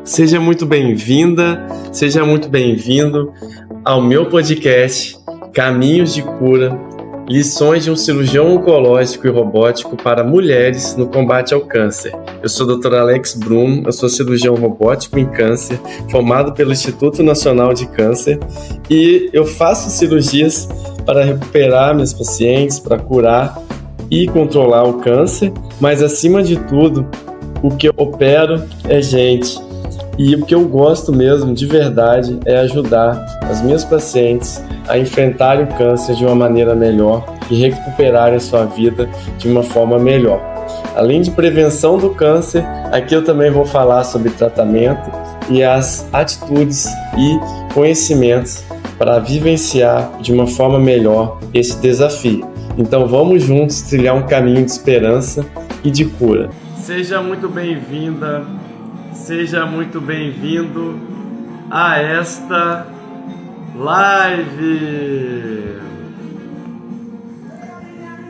Seja muito bem-vinda, seja muito bem-vindo ao meu podcast Caminhos de Cura, lições de um cirurgião oncológico e robótico para mulheres no combate ao câncer. Eu sou o Dr. Alex Bruno, eu sou cirurgião robótico em câncer, formado pelo Instituto Nacional de Câncer, e eu faço cirurgias para recuperar meus pacientes, para curar e controlar o câncer, mas acima de tudo, o que eu opero é gente. E o que eu gosto mesmo, de verdade, é ajudar as minhas pacientes a enfrentarem o câncer de uma maneira melhor e recuperarem a sua vida de uma forma melhor. Além de prevenção do câncer, aqui eu também vou falar sobre tratamento e as atitudes e conhecimentos para vivenciar de uma forma melhor esse desafio. Então vamos juntos trilhar um caminho de esperança e de cura. Seja muito bem-vinda. Seja muito bem-vindo a esta live.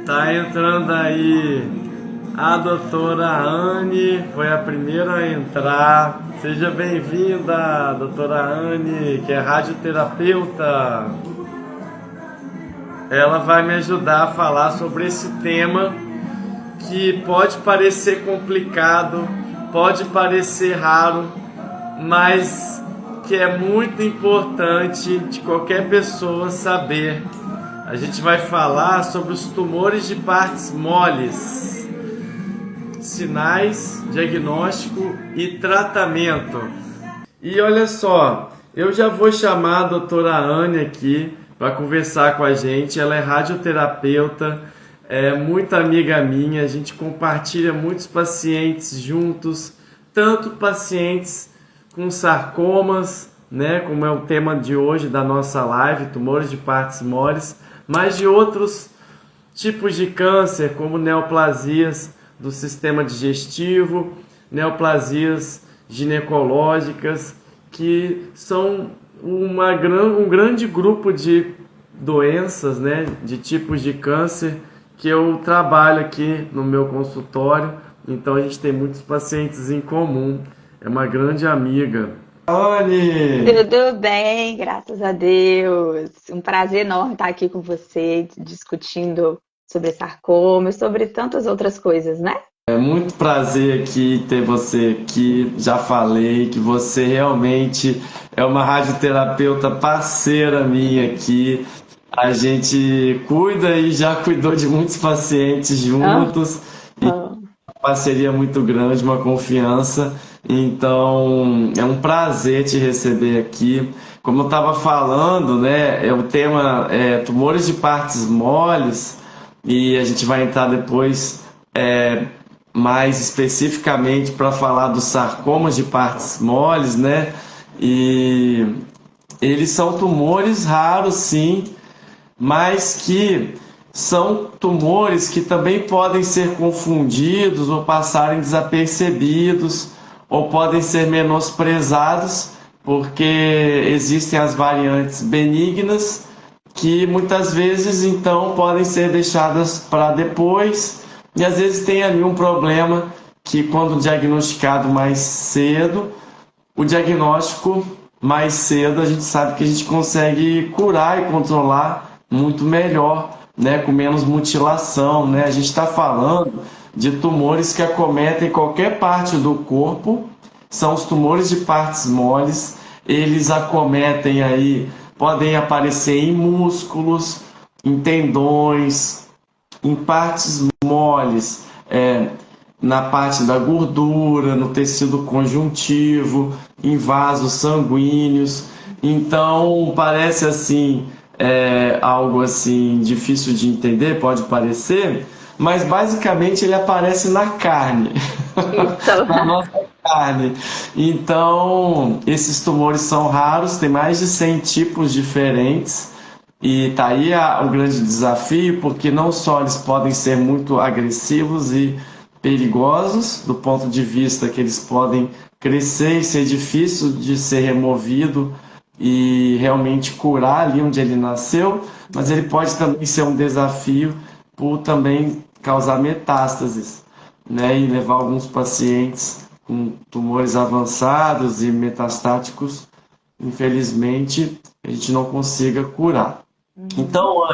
Tá entrando aí a doutora Anne, foi a primeira a entrar. Seja bem-vinda, doutora Anne, que é radioterapeuta. Ela vai me ajudar a falar sobre esse tema que pode parecer complicado, pode parecer raro, mas que é muito importante de qualquer pessoa saber. A gente vai falar sobre os tumores de partes moles, sinais, diagnóstico e tratamento. E olha só, eu já vou chamar a doutora Anne aqui para conversar com a gente. Ela é radioterapeuta, é muito amiga minha, a gente compartilha muitos pacientes juntos, tanto pacientes com sarcomas, né, como é o tema de hoje da nossa live, tumores de partes moles, mas de outros tipos de câncer, como neoplasias do sistema digestivo, neoplasias ginecológicas, que são um grande grupo de doenças, né, de tipos de câncer, que eu trabalho aqui no meu consultório, então a gente tem muitos pacientes em comum, é uma grande amiga. Anne! Tudo bem, graças a Deus. Um prazer enorme estar aqui com você, discutindo sobre sarcoma e sobre tantas outras coisas, né? É muito prazer aqui ter você aqui, já falei que você realmente é uma radioterapeuta parceira minha aqui. A gente cuida e já cuidou de muitos pacientes juntos, e uma parceria muito grande, uma confiança. Então, é um prazer te receber aqui. Como eu estava falando, né, o tema é tumores de partes moles, e a gente vai entrar depois mais especificamente para falar dos sarcomas de partes moles, né? E eles são tumores raros, sim, mas que são tumores que também podem ser confundidos ou passarem desapercebidos ou podem ser menosprezados, porque existem as variantes benignas que muitas vezes então podem ser deixadas para depois, e às vezes tem ali um problema que, quando diagnosticado mais cedo, o diagnóstico mais cedo, a gente sabe que a gente consegue curar e controlar muito melhor, né, com menos mutilação, né? A gente está falando de tumores que acometem qualquer parte do corpo, são os tumores de partes moles. Eles acometem aí, podem aparecer em músculos, em tendões, em partes moles, na parte da gordura, no tecido conjuntivo, em vasos sanguíneos. Então parece assim, algo assim difícil de entender, pode parecer, mas basicamente ele aparece na carne, na nossa carne. Então, esses tumores são raros, tem mais de 100 tipos diferentes, e tá aí o grande desafio, porque não só eles podem ser muito agressivos e perigosos, do ponto de vista que eles podem crescer e ser difícil de ser removido e realmente curar ali onde ele nasceu, mas ele pode também ser um desafio por também causar metástases, né, e levar alguns pacientes com tumores avançados e metastáticos, infelizmente, a gente não consiga curar. Então,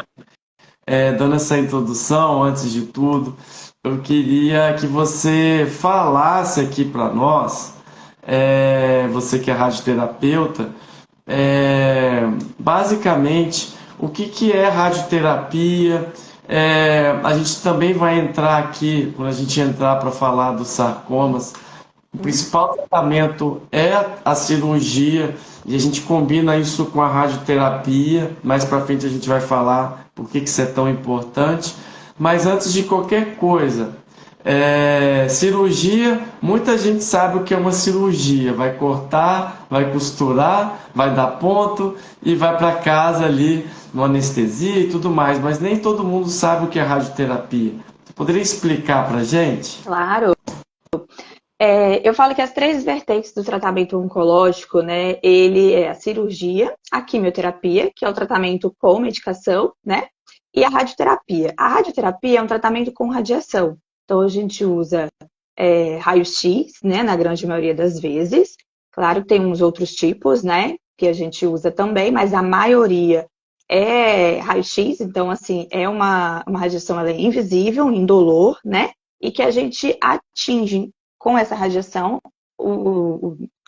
dando essa introdução, antes de tudo, eu queria que você falasse aqui para nós, você que é radioterapeuta, basicamente, o que é radioterapia? A gente também vai entrar aqui, quando a gente entrar para falar dos sarcomas, o principal tratamento é a cirurgia e a gente combina isso com a radioterapia. Mais para frente a gente vai falar por que isso é tão importante. Mas antes de qualquer coisa, cirurgia, muita gente sabe o que é uma cirurgia. Vai cortar, vai costurar, vai dar ponto e vai para casa ali no anestesia e tudo mais. Mas nem todo mundo sabe o que é radioterapia. Você poderia explicar para a gente? Claro. Eu falo que as três vertentes do tratamento oncológico, né, ele é a cirurgia, a quimioterapia, que é o tratamento com medicação, né, e a radioterapia. A radioterapia é um tratamento com radiação. Então, a gente usa raio-x, né, na grande maioria das vezes. Claro que tem uns outros tipos, né, que a gente usa também, mas a maioria é raio-x. Então, assim, é uma radiação, ela é invisível, indolor, né, e que a gente atinge com essa radiação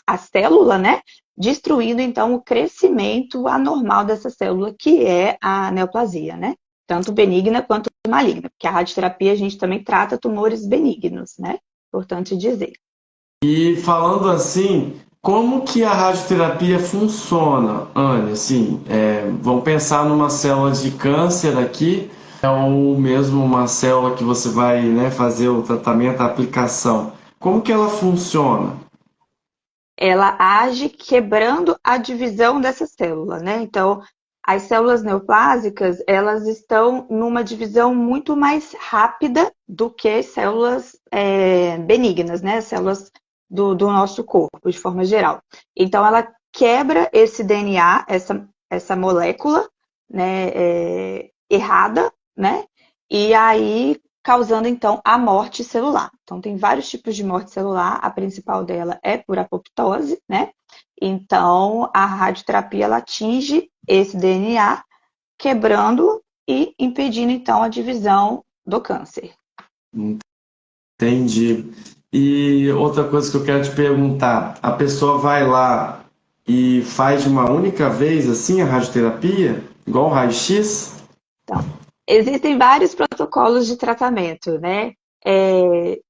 a célula, né, destruindo, então, o crescimento anormal dessa célula, que é a neoplasia, né, tanto benigna quanto maligna, porque a radioterapia a gente também trata tumores benignos, né, importante dizer. E falando assim, como que a radioterapia funciona, Anne? Assim, vamos pensar numa célula de câncer aqui, ou mesmo uma célula que você vai, né, fazer o tratamento, a aplicação. Como que ela funciona? Ela age quebrando a divisão dessa célula, né? Então, as células neoplásicas, elas estão numa divisão muito mais rápida do que células benignas, né? Células do nosso corpo, de forma geral. Então, ela quebra esse DNA, essa molécula, né, errada, né? E aí causando então a morte celular. Então tem vários tipos de morte celular, a principal dela é por apoptose, né? Então a radioterapia ela atinge esse DNA, quebrando e impedindo então a divisão do câncer. Entendi. E outra coisa que eu quero te perguntar, a pessoa vai lá e faz de uma única vez assim a radioterapia, igual o raio-x? Então, existem vários protocolos de tratamento, né?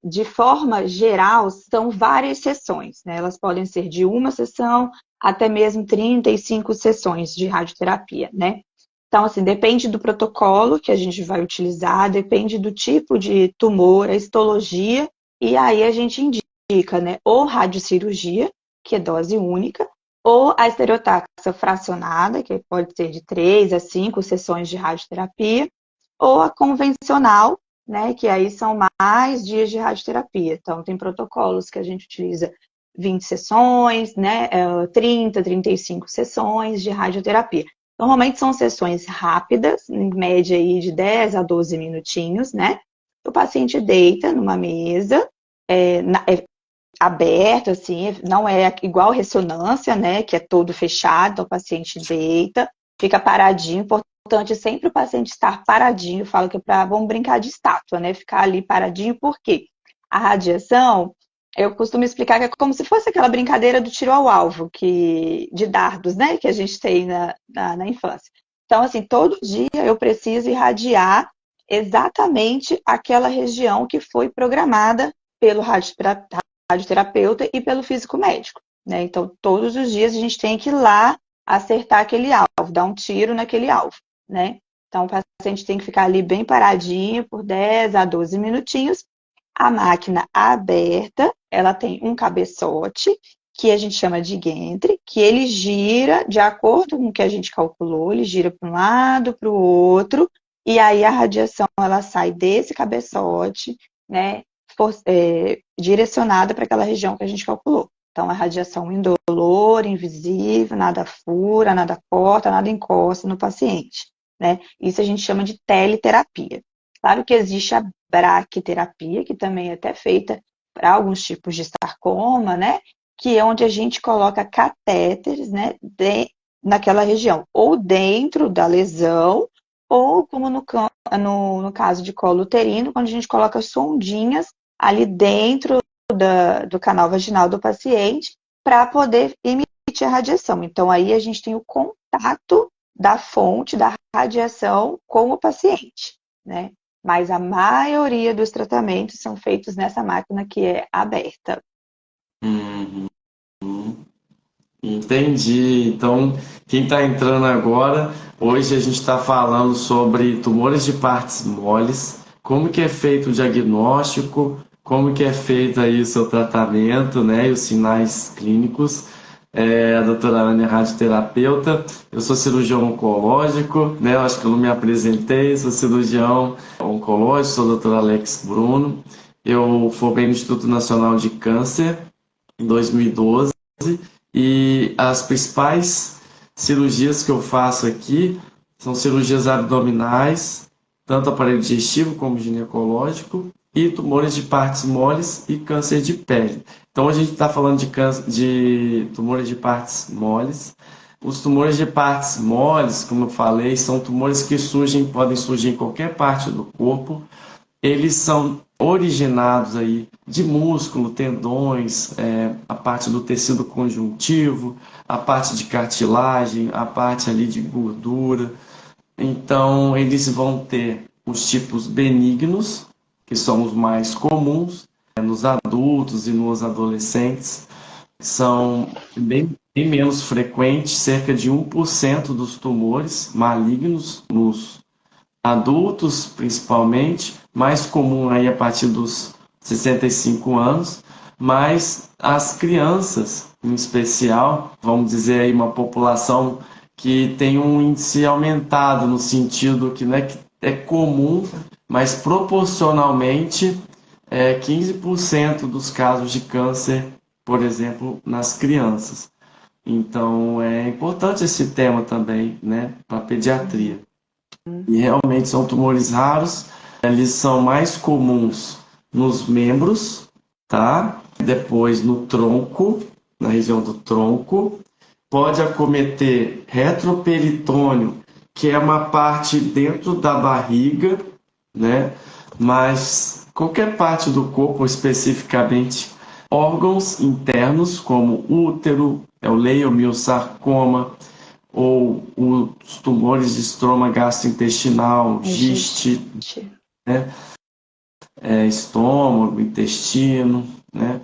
De forma geral, são várias sessões, né? Elas podem ser de uma sessão até mesmo 35 sessões de radioterapia, né? Então, assim, depende do protocolo que a gente vai utilizar, depende do tipo de tumor, a histologia, e aí a gente indica, né? Ou radiocirurgia, que é dose única, ou a estereotaxa fracionada, que pode ser de 3 a 5 sessões de radioterapia, ou a convencional, né, que aí são mais dias de radioterapia. Então, tem protocolos que a gente utiliza 20 sessões, né, 30, 35 sessões de radioterapia. Normalmente são sessões rápidas, em média aí de 10 a 12 minutinhos, né? O paciente deita numa mesa, aberto, assim, não é igual ressonância, né, que é todo fechado, então o paciente deita, fica paradinho, importante sempre o paciente estar paradinho, falo que é para, vamos brincar de estátua, né, ficar ali paradinho, porque a radiação, eu costumo explicar que é como se fosse aquela brincadeira do tiro ao alvo, de dardos, né, que a gente tem na infância. Então, assim, todo dia eu preciso irradiar exatamente aquela região que foi programada pelo radioterapeuta e pelo físico médico, né? Então, todos os dias a gente tem que ir lá acertar aquele alvo, dar um tiro naquele alvo, né? Então, o paciente tem que ficar ali bem paradinho por 10 a 12 minutinhos. A máquina aberta, ela tem um cabeçote, que a gente chama de Gantry, que ele gira de acordo com o que a gente calculou, ele gira para um lado, para o outro, e aí a radiação ela sai desse cabeçote, né? Direcionada para aquela região que a gente calculou. Então, a radiação indolor, invisível, nada fura, nada corta, nada encosta no paciente, né? Isso a gente chama de teleterapia. Claro que existe a braquiterapia, que também é até feita para alguns tipos de sarcoma, né? Que é onde a gente coloca catéteres, né? Naquela região, ou dentro da lesão, ou como no caso de colo uterino, quando a gente coloca sondinhas ali dentro do canal vaginal do paciente para poder emitir a radiação. Então, aí a gente tem o contato da fonte da radiação com o paciente, né? Mas a maioria dos tratamentos são feitos nessa máquina que é aberta. Uhum. Entendi. Então, quem está entrando agora, hoje a gente está falando sobre tumores de partes moles, como que é feito o diagnóstico, como que é feito aí o seu tratamento, né, e os sinais clínicos. A doutora Ana é radioterapeuta, eu sou cirurgião oncológico, né, eu acho que eu não me apresentei, sou cirurgião oncológico, sou o doutor Alex Bruno, eu formei no Instituto Nacional de Câncer em 2012, e as principais cirurgias que eu faço aqui são cirurgias abdominais, tanto aparelho digestivo como ginecológico, e tumores de partes moles e câncer de pele. Então a gente está falando de tumores de partes moles. Os tumores de partes moles, como eu falei, são tumores que podem surgir em qualquer parte do corpo. Eles são originados aí de músculo, tendões, a parte do tecido conjuntivo, a parte de cartilagem, a parte ali de gordura. Então, eles vão ter os tipos benignos, que são os mais comuns, nos adultos e nos adolescentes. São bem menos frequentes, cerca de 1% dos tumores malignos nos adultos, principalmente, mais comum aí a partir dos 65 anos, mas as crianças, em especial, vamos dizer aí uma população que tem um índice aumentado no sentido que não é que é comum, mas proporcionalmente 15% dos casos de câncer, por exemplo, nas crianças. Então é importante esse tema também, né, para a pediatria. E realmente são tumores raros, eles são mais comuns nos membros, tá? Depois no tronco, na região do tronco. Pode acometer retroperitônio, que é uma parte dentro da barriga, né? Mas qualquer parte do corpo, especificamente órgãos internos, como útero, o leiomiosarcoma, ou os tumores de estroma gastrointestinal, giste, né? Estômago, intestino, né?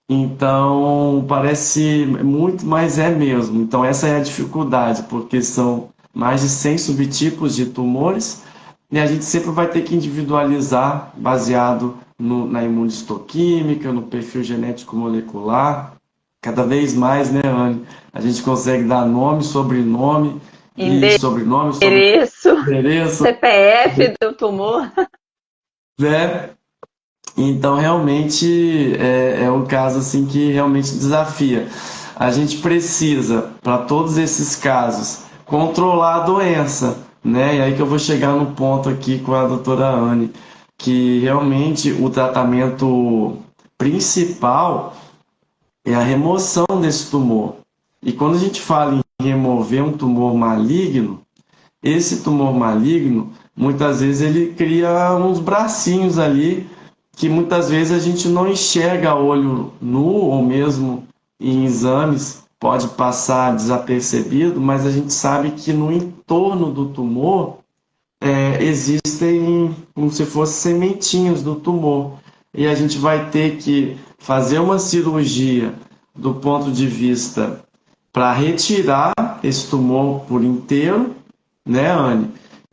Então, parece muito, mas é mesmo. Então, essa é a dificuldade, porque são mais de 100 subtipos de tumores e a gente sempre vai ter que individualizar baseado na imunistoquímica, no perfil genético molecular. Cada vez mais, né, Anne? A gente consegue dar nome, sobrenome, endereço, CPF do tumor. Né? Então, realmente, é um caso assim, que realmente desafia. A gente precisa, para todos esses casos, controlar a doença, né? E aí que eu vou chegar no ponto aqui com a doutora Anne, que realmente o tratamento principal é a remoção desse tumor. E quando a gente fala em remover um tumor maligno, esse tumor maligno, muitas vezes ele cria uns bracinhos ali, que muitas vezes a gente não enxerga a olho nu, ou mesmo em exames pode passar desapercebido, mas a gente sabe que no entorno do tumor existem como se fossem sementinhas do tumor. E a gente vai ter que fazer uma cirurgia do ponto de vista para retirar esse tumor por inteiro, né, Anne?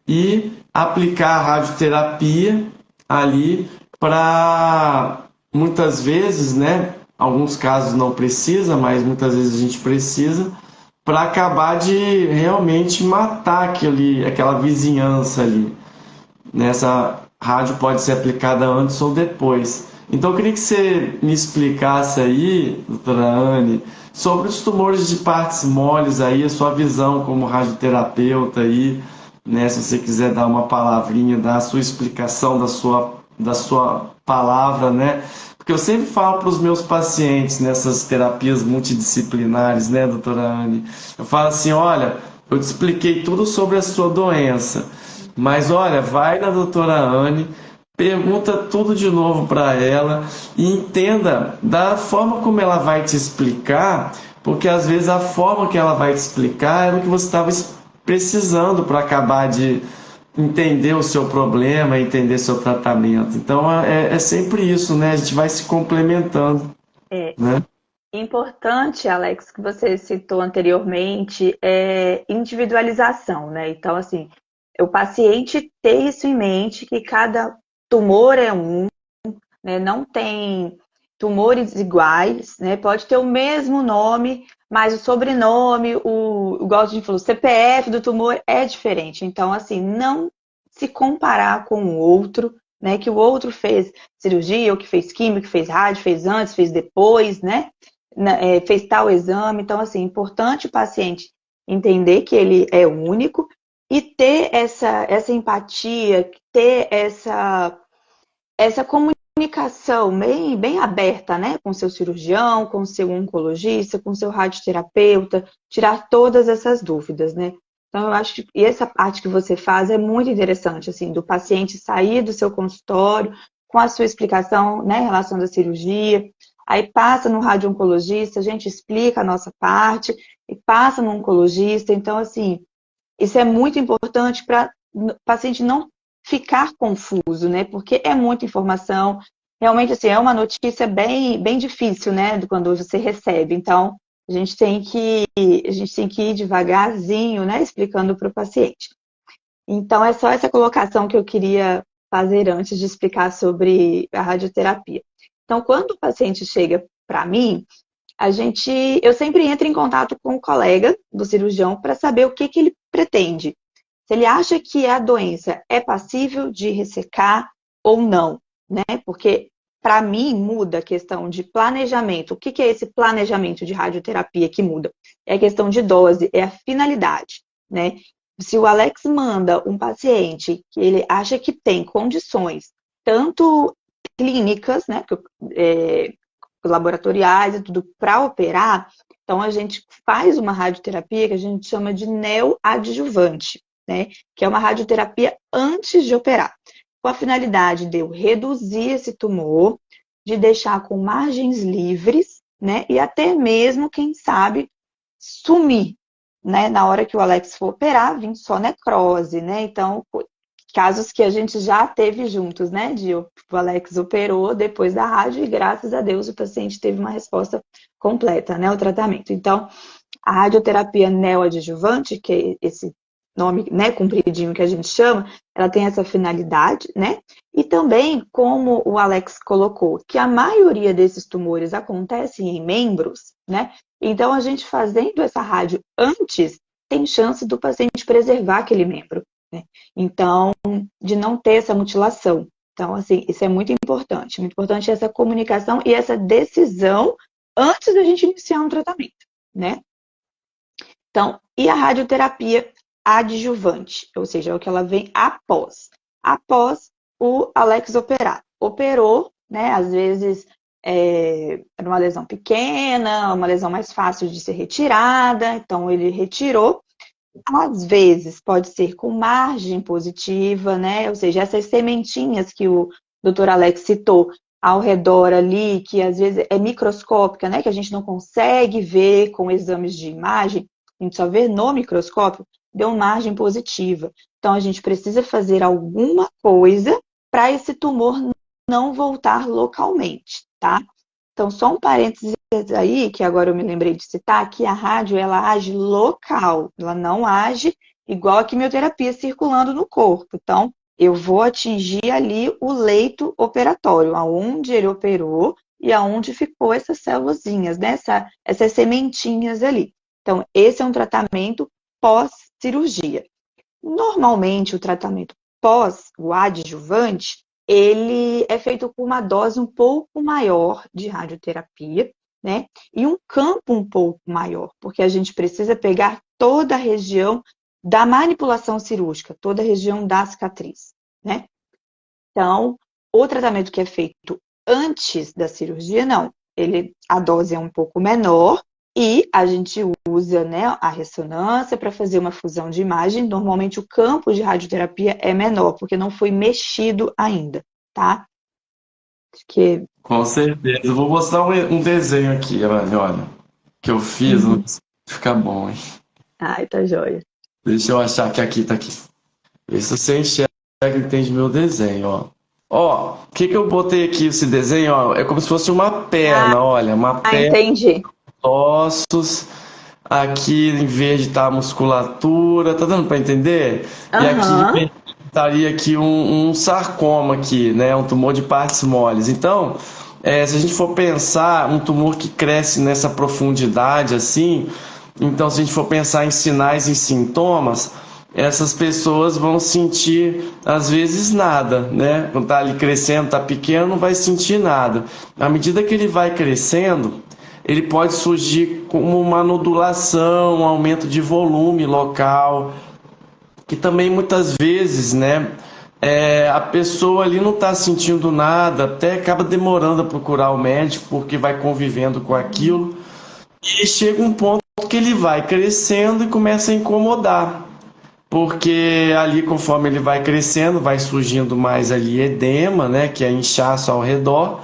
E aplicar a radioterapia ali para, muitas vezes, né, alguns casos não precisa, mas muitas vezes a gente precisa, para acabar de realmente matar aquela vizinhança ali. Nessa rádio pode ser aplicada antes ou depois. Então eu queria que você me explicasse aí, doutora Anne, sobre os tumores de partes moles aí, a sua visão como radioterapeuta aí, né, se você quiser dar uma palavrinha, dar a sua explicação da sua palavra, né, Porque eu sempre falo para os meus pacientes nessas terapias multidisciplinares, né, doutora Anne? Eu falo assim, olha, eu te expliquei tudo sobre a sua doença, mas olha, vai na doutora Anne, pergunta tudo de novo para ela e entenda da forma como ela vai te explicar, porque às vezes a forma que ela vai te explicar é o que você estava precisando para acabar de entender o seu problema, entender seu tratamento. Então é sempre isso, né? A gente vai se complementando, É né? importante, Alex, que você citou anteriormente, é individualização, né? Então, assim, o paciente ter isso em mente, que cada tumor é um, né? Não tem tumores iguais, né? Pode ter o mesmo nome, mas o sobrenome, igual a gente falou, o CPF do tumor é diferente. Então, assim, não se comparar com o outro, né? Que o outro fez cirurgia, ou que fez química, que fez rádio, fez antes, fez depois, né? Fez tal exame. Então, assim, é importante o paciente entender que ele é único e ter essa empatia, ter essa comunicação bem aberta, né, com seu cirurgião, com seu oncologista, com seu radioterapeuta, tirar todas essas dúvidas, né? Então, eu acho que e essa parte que você faz é muito interessante, assim, do paciente sair do seu consultório com a sua explicação, né, em relação à cirurgia, aí passa no radio-oncologista, a gente explica a nossa parte, e passa no oncologista. Então, assim, isso é muito importante para o paciente não ficar confuso, né? Porque é muita informação. Realmente, assim, é uma notícia bem difícil, né? Quando você recebe. Então, a gente tem que ir devagarzinho, né? Explicando para o paciente. Então, é só essa colocação que eu queria fazer antes de explicar sobre a radioterapia. Então, quando o paciente chega para mim, eu sempre entro em contato com o colega do cirurgião para saber o que ele pretende. Se ele acha que a doença é passível de ressecar ou não, né? Porque para mim muda a questão de planejamento. O que é esse planejamento de radioterapia que muda? É a questão de dose, é a finalidade, né? Se o Alex manda um paciente que ele acha que tem condições, tanto clínicas, né? Laboratoriais e tudo para operar, então a gente faz uma radioterapia que a gente chama de neoadjuvante, né? Que é uma radioterapia antes de operar, com a finalidade de eu reduzir esse tumor, de deixar com margens livres, né? E até mesmo, quem sabe, sumir, né? Na hora que o Alex for operar, vir só necrose, né? Então, casos que a gente já teve juntos, né? O Alex operou depois da rádio e, graças a Deus, o paciente teve uma resposta completa, né? O tratamento. Então, a radioterapia neoadjuvante, que é esse nome, né, compridinho que a gente chama, ela tem essa finalidade, né? E também, como o Alex colocou, que a maioria desses tumores acontecem em membros, né? Então, a gente fazendo essa rádio antes, tem chance do paciente preservar aquele membro, né? Então, de não ter essa mutilação. Então, assim, isso é muito importante. Muito importante essa comunicação e essa decisão antes da gente iniciar um tratamento, né? Então, e a radioterapia adjuvante, ou seja, é o que ela vem após o Alex operar. Operou, né? Às vezes era uma lesão pequena, uma lesão mais fácil de ser retirada, então ele retirou. Às vezes pode ser com margem positiva, né? Ou seja, essas sementinhas que o Dr. Alex citou ao redor ali, que às vezes é microscópica, né? Que a gente não consegue ver com exames de imagem, a gente só vê no microscópio, deu margem positiva. Então a gente precisa fazer alguma coisa para esse tumor não voltar localmente, tá? Então, só um parênteses aí, que agora eu me lembrei de citar, que a rádio, ela age local, ela não age igual a quimioterapia circulando no corpo. Então, eu vou atingir ali o leito operatório, aonde ele operou e aonde ficou essas célulazinhas, né? Essas sementinhas ali. Então, esse é um tratamento pós-cirurgia. Normalmente, o tratamento pós, o adjuvante, ele é feito com uma dose um pouco maior de radioterapia, né? E um campo um pouco maior, porque a gente precisa pegar toda a região da manipulação cirúrgica, toda a região da cicatriz, né? Então, o tratamento que é feito Antes da cirurgia, não. A dose é um pouco menor e a gente usa, né, a ressonância para fazer uma fusão de imagem. Normalmente o campo de radioterapia é menor, porque não foi mexido ainda, tá? Acho que... Com certeza. Eu vou mostrar um desenho aqui, olha, que eu fiz, Uhum. fica bom, hein? Ai, tá joia. Deixa eu achar que aqui tá aqui. Vê se você enxerga e entende meu desenho, ó. Ó, o que que eu botei aqui, esse desenho, ó, é como se fosse uma perna, olha, uma Ah, perna, entendi. ossos, aqui em verde tá a musculatura, tá dando para entender? E aqui em Aham. verde estaria aqui um sarcoma aqui, né, um tumor de partes moles. Então, se a gente for pensar um tumor que cresce nessa profundidade assim, então se a gente for pensar em sinais e sintomas, essas pessoas vão sentir às vezes nada, né? Quando tá ali crescendo, tá pequeno, não vai sentir nada. À medida que ele vai crescendo, ele pode surgir como uma nodulação, um aumento de volume local, que também muitas vezes, né, a pessoa ali não está sentindo nada, até acaba demorando a procurar o médico porque vai convivendo com aquilo e chega um ponto que ele vai crescendo e começa a incomodar, porque ali conforme ele vai crescendo, vai surgindo mais ali edema, né, que é inchaço ao redor,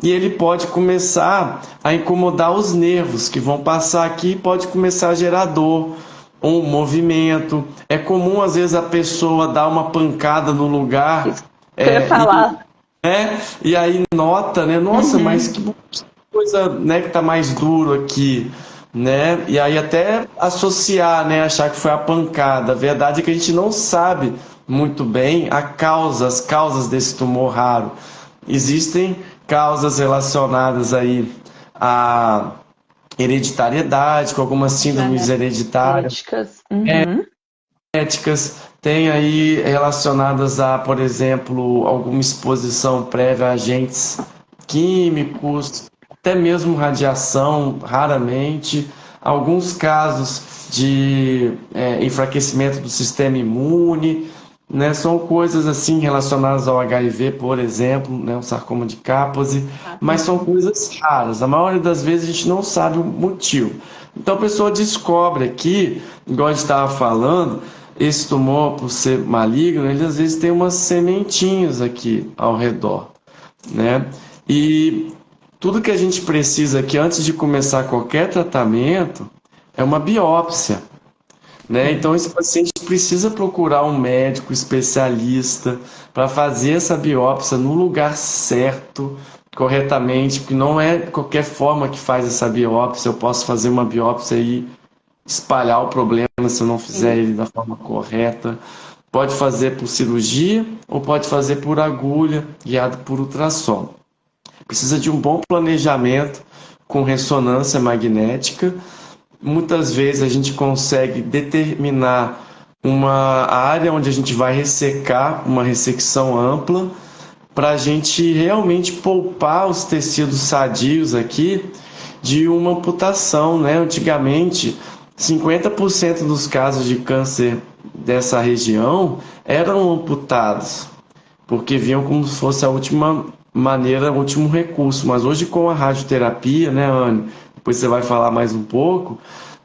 e ele pode começar a incomodar os nervos que vão passar aqui e pode começar a gerar dor, um movimento. É comum às vezes a pessoa dar uma pancada no lugar Isso que eu ia e, falar. né, e aí nota, né? Nossa, mas Uhum. que coisa, né, que tá mais duro aqui, né? E aí até associar, né, achar que foi a pancada. A verdade é que a gente não sabe muito bem as causas desse tumor raro. Existem causas relacionadas aí à hereditariedade, com algumas síndromes hereditárias, Genéticas. Uhum. genéticas, tem aí relacionadas a, por exemplo, alguma exposição prévia a agentes químicos, até mesmo radiação, raramente, alguns casos de enfraquecimento do sistema imune, né? São coisas assim relacionadas ao HIV, por exemplo, né? O sarcoma de Kaposi, mas são coisas raras. A maioria das vezes a gente não sabe o motivo. Então a pessoa descobre aqui, igual a gente estava falando, esse tumor, por ser maligno, ele às vezes tem umas sementinhas aqui ao redor, né? E tudo que a gente precisa aqui antes de começar qualquer tratamento é uma biópsia, né? Então esse paciente precisa procurar um médico especialista para fazer essa biópsia no lugar certo, corretamente, porque não é qualquer forma que faz essa biópsia. Eu posso fazer uma biópsia e espalhar o problema se eu não fizer ele da forma correta. Pode fazer por cirurgia ou pode fazer por agulha, guiado por ultrassom. Precisa de um bom planejamento com ressonância magnética. Muitas vezes a gente consegue determinar uma área onde a gente vai ressecar, uma ressecção ampla, para a gente realmente poupar os tecidos sadios aqui de uma amputação, né? Antigamente, 50% dos casos de câncer dessa região eram amputados, porque viam como se fosse a última maneira, o último recurso. Mas hoje com a radioterapia, né, Anne? Depois você vai falar mais um pouco,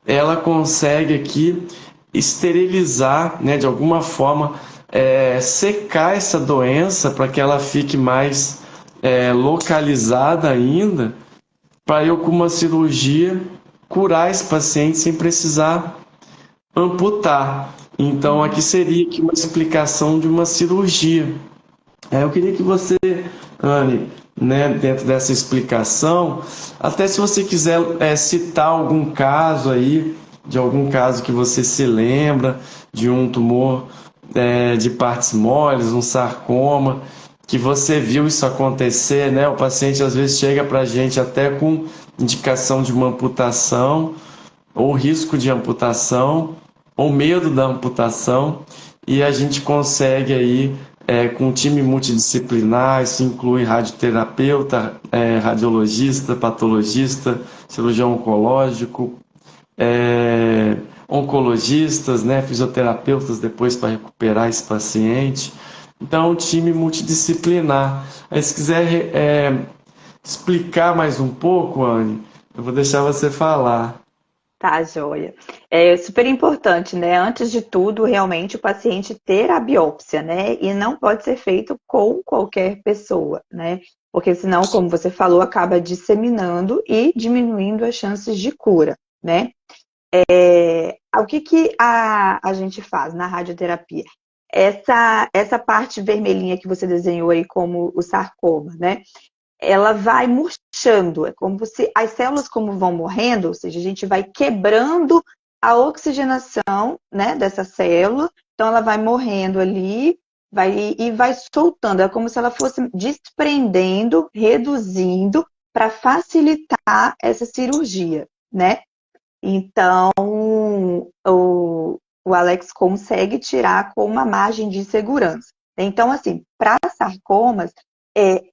ela consegue aqui esterilizar, né, de alguma forma, secar essa doença para que ela fique mais localizada ainda, para eu com uma cirurgia curar esse paciente sem precisar amputar. Então aqui seria aqui uma explicação de uma cirurgia. Eu queria que você, Anne, né, dentro dessa explicação, até se você quiser citar algum caso aí, de algum caso que você se lembra, de um tumor de partes moles, um sarcoma, que você viu isso acontecer, né? O paciente às vezes chega para a gente até com indicação de uma amputação, ou risco de amputação, ou medo da amputação, e a gente consegue aí com um time multidisciplinar, isso inclui radioterapeuta, radiologista, patologista, cirurgião oncológico, oncologistas, né, fisioterapeutas depois para recuperar esse paciente. Então, é um time multidisciplinar. Aí, se quiser explicar mais um pouco, Anne, eu vou deixar você falar. Tá, joia. É super importante, né? Antes de tudo, realmente o paciente ter a biópsia, né? E não pode ser feito com qualquer pessoa, né? Porque senão, como você falou, acaba disseminando e diminuindo as chances de cura, né? O que que a gente faz na radioterapia? Essa parte vermelhinha que você desenhou aí como o sarcoma, né? Ela vai murchando. É como se as células, como vão morrendo, ou seja, a gente vai quebrando a oxigenação, né, dessa célula. Então, ela vai morrendo ali e vai soltando. É como se ela fosse desprendendo, reduzindo, para facilitar essa cirurgia, né? Então, o Alex consegue tirar com uma margem de segurança. Então, assim, para sarcomas,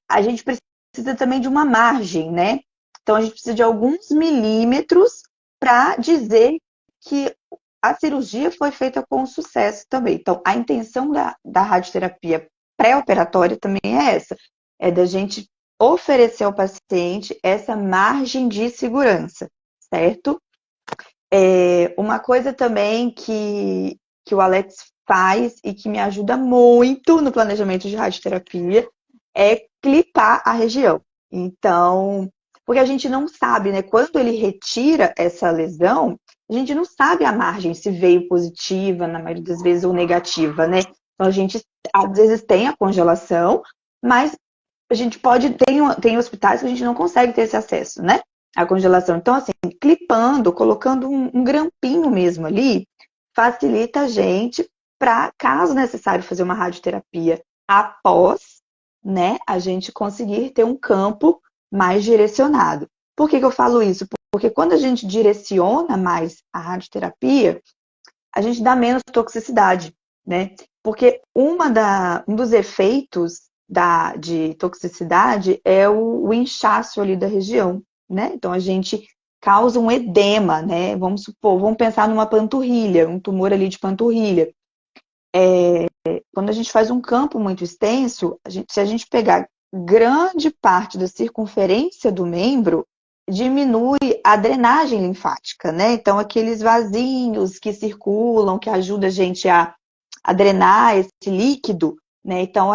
a gente precisa também de uma margem, né? Então, a gente precisa de alguns milímetros para dizer que a cirurgia foi feita com sucesso também. Então, a intenção da radioterapia pré-operatória também é essa, é da gente oferecer ao paciente essa margem de segurança, certo? Uma coisa também que o Alex faz e que me ajuda muito no planejamento de radioterapia é clipar a região. Então, porque a gente não sabe, né? Quando ele retira essa lesão, a gente não sabe a margem, se veio positiva, na maioria das vezes, ou negativa, né? Então, a gente, às vezes, tem a congelação, mas a gente pode, tem hospitais que a gente não consegue ter esse acesso, né? A congelação. Então, assim, clipando, colocando um grampinho mesmo ali, facilita a gente para, caso necessário, fazer uma radioterapia após, né, a gente conseguir ter um campo mais direcionado. Por que eu falo isso? Porque quando a gente direciona mais a radioterapia, a gente dá menos toxicidade, né? Porque um dos efeitos de toxicidade é o inchaço ali da região, né? Então a gente causa um edema, né? Vamos supor, vamos pensar numa panturrilha, um tumor ali de panturrilha. Quando a gente faz um campo muito extenso, se a gente pegar grande parte da circunferência do membro, diminui a drenagem linfática, né? Então, aqueles vasinhos que circulam, que ajudam a gente a drenar esse líquido, né? Então,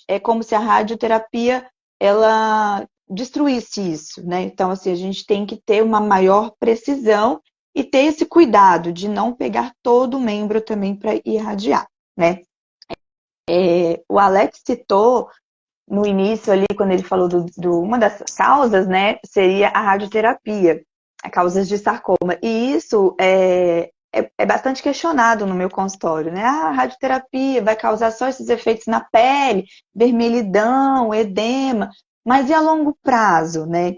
é como se a radioterapia, ela destruísse isso, né? Então, assim, a gente tem que ter uma maior precisão e ter esse cuidado de não pegar todo o membro também para irradiar, né? O Alex citou no início ali, quando ele falou uma das causas, né, seria a radioterapia, as causas de sarcoma. E isso é bastante questionado no meu consultório, né? A radioterapia vai causar só esses efeitos na pele, vermelhidão, edema, mas e a longo prazo, né?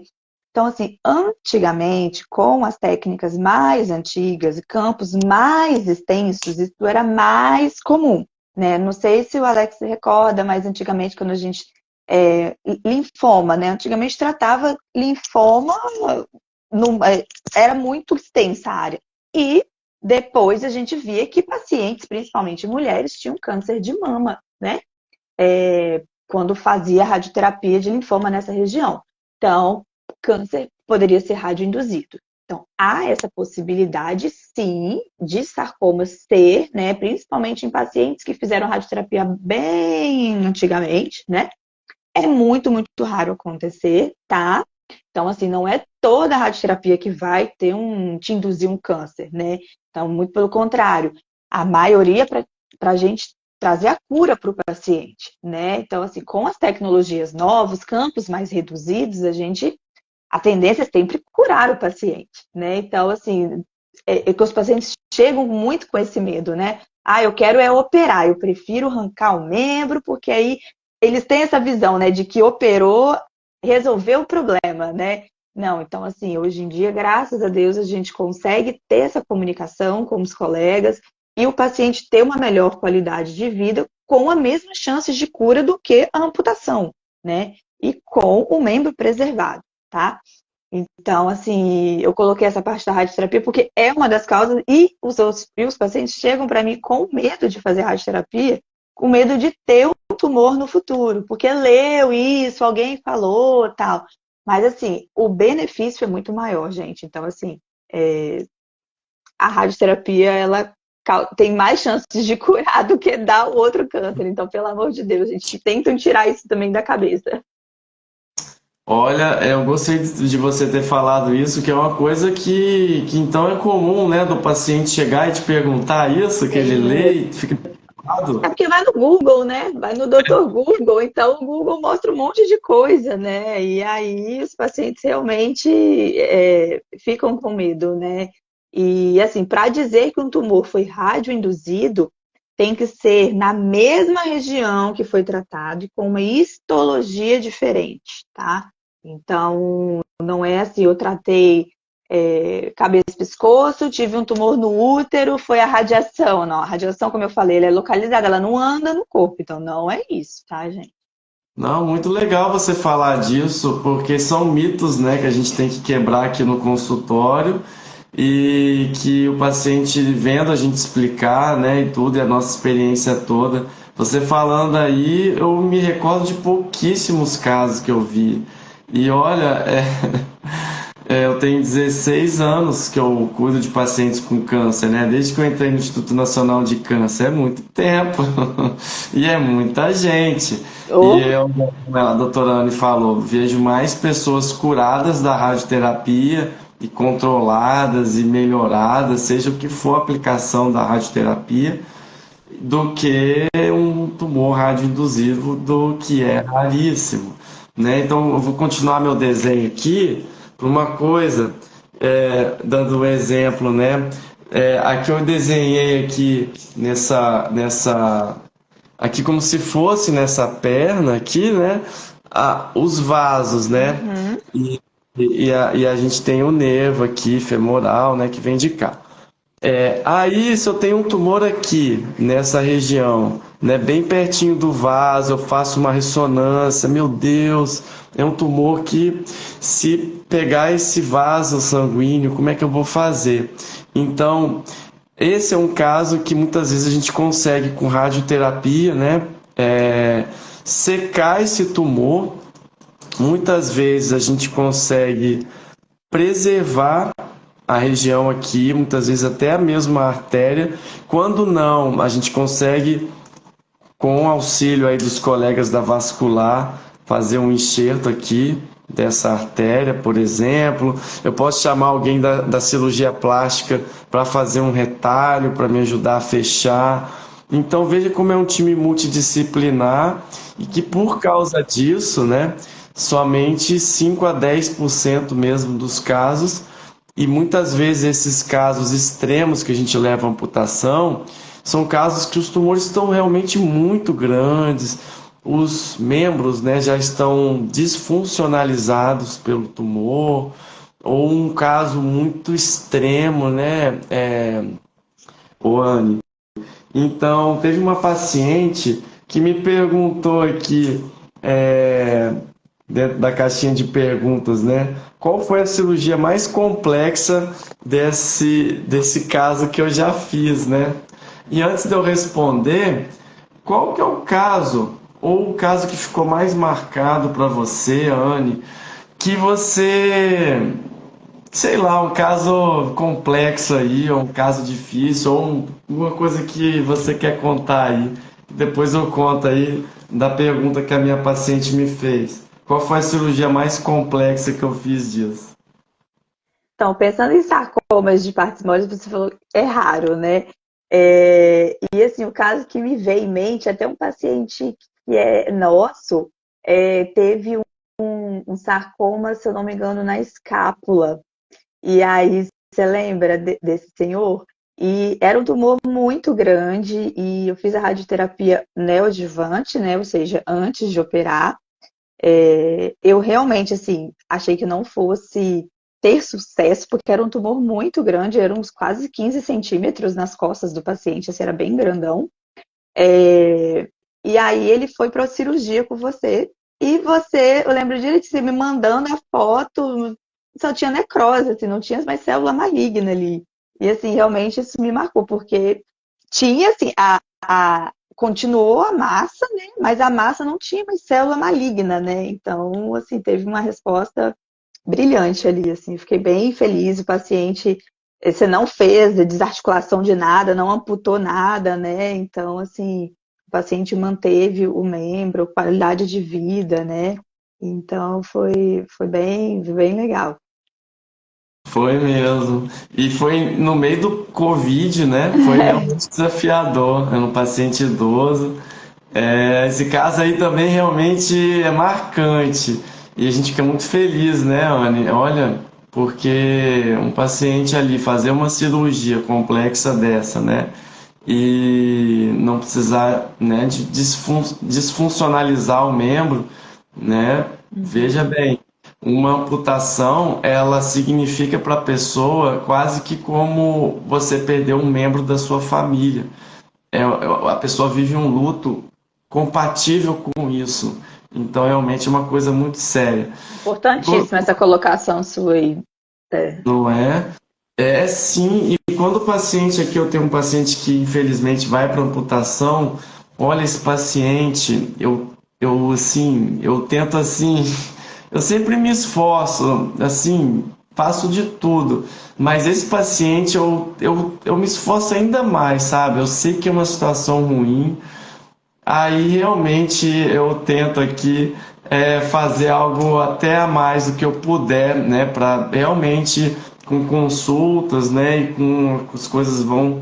Então, assim, antigamente, com as técnicas mais antigas e campos mais extensos, isso era mais comum, né? Não sei se o Alex se recorda, mas antigamente, quando a gente linfoma, né? Antigamente tratava linfoma, era muito extensa a área. E depois a gente via que pacientes, principalmente mulheres, tinham câncer de mama, né? Quando fazia radioterapia de linfoma nessa região. Então, câncer poderia ser radioinduzido. Então, há essa possibilidade, sim, de sarcoma ser, né? Principalmente em pacientes que fizeram radioterapia bem antigamente, né? É muito, muito raro acontecer, tá? Então, assim, não é toda a radioterapia que vai te induzir um câncer, né? Então, muito pelo contrário. A maioria para a gente trazer a cura para o paciente, né? Então, assim, com as tecnologias novas, campos mais reduzidos, a tendência é sempre curar o paciente, né? Então, assim, que os pacientes chegam muito com esse medo, né? Ah, eu quero operar, eu prefiro arrancar o membro, porque aí eles têm essa visão, né, de que operou, resolveu o problema, né? Não, então, assim, hoje em dia, graças a Deus, a gente consegue ter essa comunicação com os colegas e o paciente ter uma melhor qualidade de vida com a mesma chance de cura do que a amputação, né? E com o membro preservado, tá? Então, assim, eu coloquei essa parte da radioterapia porque é uma das causas e os pacientes chegam para mim com medo de fazer radioterapia, com medo de ter um tumor no futuro, porque leu isso, alguém falou, tal. Mas, assim, o benefício é muito maior, gente. Então, assim, a radioterapia, ela tem mais chances de curar do que dar o outro câncer. Então, pelo amor de Deus, gente, tentam tirar isso também da cabeça. Olha, eu gostei de você ter falado isso, que é uma coisa que então é comum, né, do paciente chegar e te perguntar isso, que ele lê e fica É preocupado. porque vai no Google, né? Vai no Dr. Google, então o Google mostra um monte de coisa, né? E aí os pacientes realmente ficam com medo, né? E assim, para dizer que um tumor foi radioinduzido, tem que ser na mesma região que foi tratado e com uma histologia diferente, tá? Então, não é assim, eu tratei cabeça e pescoço, tive um tumor no útero, foi a radiação. Não, a radiação, como eu falei, ela é localizada, ela não anda no corpo. Então, não é isso, tá, gente? Não, muito legal você falar disso, porque são mitos, né, que a gente tem que quebrar aqui no consultório e que o paciente vendo a gente explicar, né, e tudo, e a nossa experiência toda. Você falando aí, eu me recordo de pouquíssimos casos que eu vi. E olha, eu tenho 16 anos que eu cuido de pacientes com câncer, né? Desde que eu entrei no Instituto Nacional de Câncer. É muito tempo e é muita gente. E Oh, eu, como a doutora Anne falou, vejo mais pessoas curadas da radioterapia e controladas e melhoradas, seja o que for a aplicação da radioterapia, do que um tumor radioinduzido, do que é raríssimo, né? Então, eu vou continuar meu desenho aqui por uma coisa, dando um exemplo, né? Aqui eu desenhei aqui aqui como se fosse nessa perna aqui, né? Os vasos, né? uhum. E a gente tem o nervo aqui femoral, né? Que vem de cá. Aí, se eu tenho um tumor aqui, nessa região, né, bem pertinho do vaso, eu faço uma ressonância, meu Deus, é um tumor que, se pegar esse vaso sanguíneo, como é que eu vou fazer? Então, esse é um caso que muitas vezes a gente consegue, com radioterapia, né, secar esse tumor. Muitas vezes a gente consegue preservar a região aqui, muitas vezes até a mesma artéria. Quando não, a gente consegue, com o auxílio aí dos colegas da vascular, fazer um enxerto aqui dessa artéria, por exemplo. Eu posso chamar alguém da cirurgia plástica para fazer um retalho, para me ajudar a fechar. Então veja como é um time multidisciplinar e que por causa disso, né, somente 5 a 10% mesmo dos casos, e muitas vezes esses casos extremos que a gente leva à amputação são casos que os tumores estão realmente muito grandes, os membros, né, já estão disfuncionalizados pelo tumor, ou um caso muito extremo, né, Anne? Então, teve uma paciente que me perguntou aqui, dentro da caixinha de perguntas, né? Qual foi a cirurgia mais complexa desse caso que eu já fiz, né? E antes de eu responder, qual que é o caso, ou o caso que ficou mais marcado para você, Anne, que você, sei lá, um caso complexo aí, ou um caso difícil, ou uma coisa que você quer contar aí. Depois eu conto aí da pergunta que a minha paciente me fez. Qual foi a cirurgia mais complexa que eu fiz disso? Então, pensando em sarcomas de partes moles, você falou que é raro, né? E assim, o caso que me veio em mente, até um paciente que é nosso, teve um sarcoma, se eu não me engano, na escápula. E aí, você lembra desse senhor? E era um tumor muito grande e eu fiz a radioterapia neoadjuvante, né? Ou seja, antes de operar. Eu realmente, assim, achei que não fosse ter sucesso, porque era um tumor muito grande, eram uns quase 15 centímetros nas costas do paciente, assim, era bem grandão. E aí ele foi para a cirurgia com você, e você, eu lembro direito de você me mandando a foto, só tinha necrose, assim, não tinha mais célula maligna ali. E assim, realmente isso me marcou, porque tinha assim, continuou a massa, né? Mas a massa não tinha mais célula maligna, né? Então, assim, teve uma resposta brilhante ali, assim, fiquei bem feliz. O paciente, você não fez desarticulação de nada, não amputou nada, né? Então, assim, o paciente manteve o membro, qualidade de vida, né? Então, foi bem legal. Foi mesmo. E foi no meio do Covid, né? Foi realmente desafiador. Era um paciente idoso. Esse caso aí também realmente é marcante. E a gente fica muito feliz, né, Anne? Olha, porque um paciente ali fazer uma cirurgia complexa dessa, né? E não precisar, né, de desfuncionalizar o membro, né? Veja bem, uma amputação, ela significa para a pessoa quase que como você perdeu um membro da sua família. A pessoa vive um luto compatível com isso. Então, realmente é uma coisa muito séria. Importantíssima essa colocação sua aí. É. Não é? É sim. E quando o paciente aqui, eu tenho um paciente que infelizmente vai para amputação, olha esse paciente, eu assim, eu tento assim, eu sempre me esforço, assim, faço de tudo. Mas esse paciente eu me esforço ainda mais, sabe? Eu sei que é uma situação ruim. Aí realmente eu tento aqui fazer algo até a mais do que eu puder, né, para realmente com consultas, né, e com as coisas vão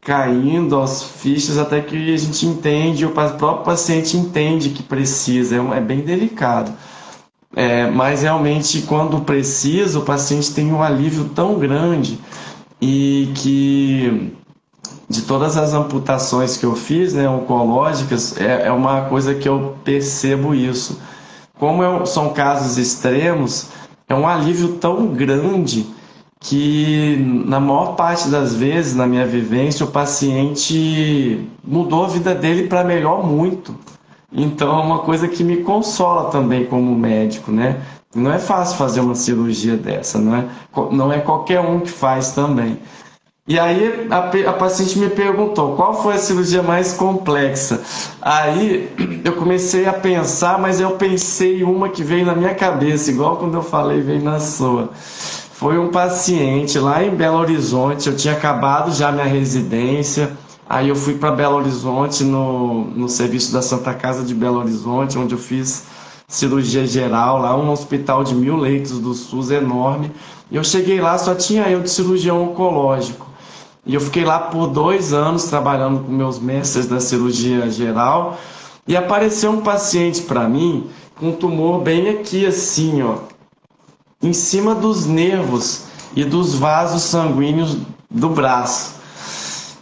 caindo aos fichas até que a gente entende, o próprio paciente entende que precisa, é bem delicado. Mas realmente quando precisa, o paciente tem um alívio tão grande e que de todas as amputações que eu fiz, né, oncológicas, é uma coisa que eu percebo isso. Como são casos extremos, é um alívio tão grande que, na maior parte das vezes, na minha vivência, o paciente mudou a vida dele para melhor muito. Então, é uma coisa que me consola também como médico, né? Não é fácil fazer uma cirurgia dessa, não é qualquer um que faz também. E aí a paciente me perguntou qual foi a cirurgia mais complexa. Aí eu comecei a pensar, mas eu pensei uma que veio na minha cabeça, igual quando eu falei, veio na sua. Foi um paciente lá em Belo Horizonte, eu tinha acabado já minha residência, aí eu fui para Belo Horizonte no serviço da Santa Casa de Belo Horizonte, onde eu fiz cirurgia geral, lá um hospital de 1.000 leitos do SUS enorme. E eu cheguei lá, só tinha eu de cirurgião oncológico. E eu fiquei lá por 2 anos trabalhando com meus mestres da cirurgia geral. E apareceu um paciente para mim com um tumor bem aqui, assim, ó, em cima dos nervos e dos vasos sanguíneos do braço.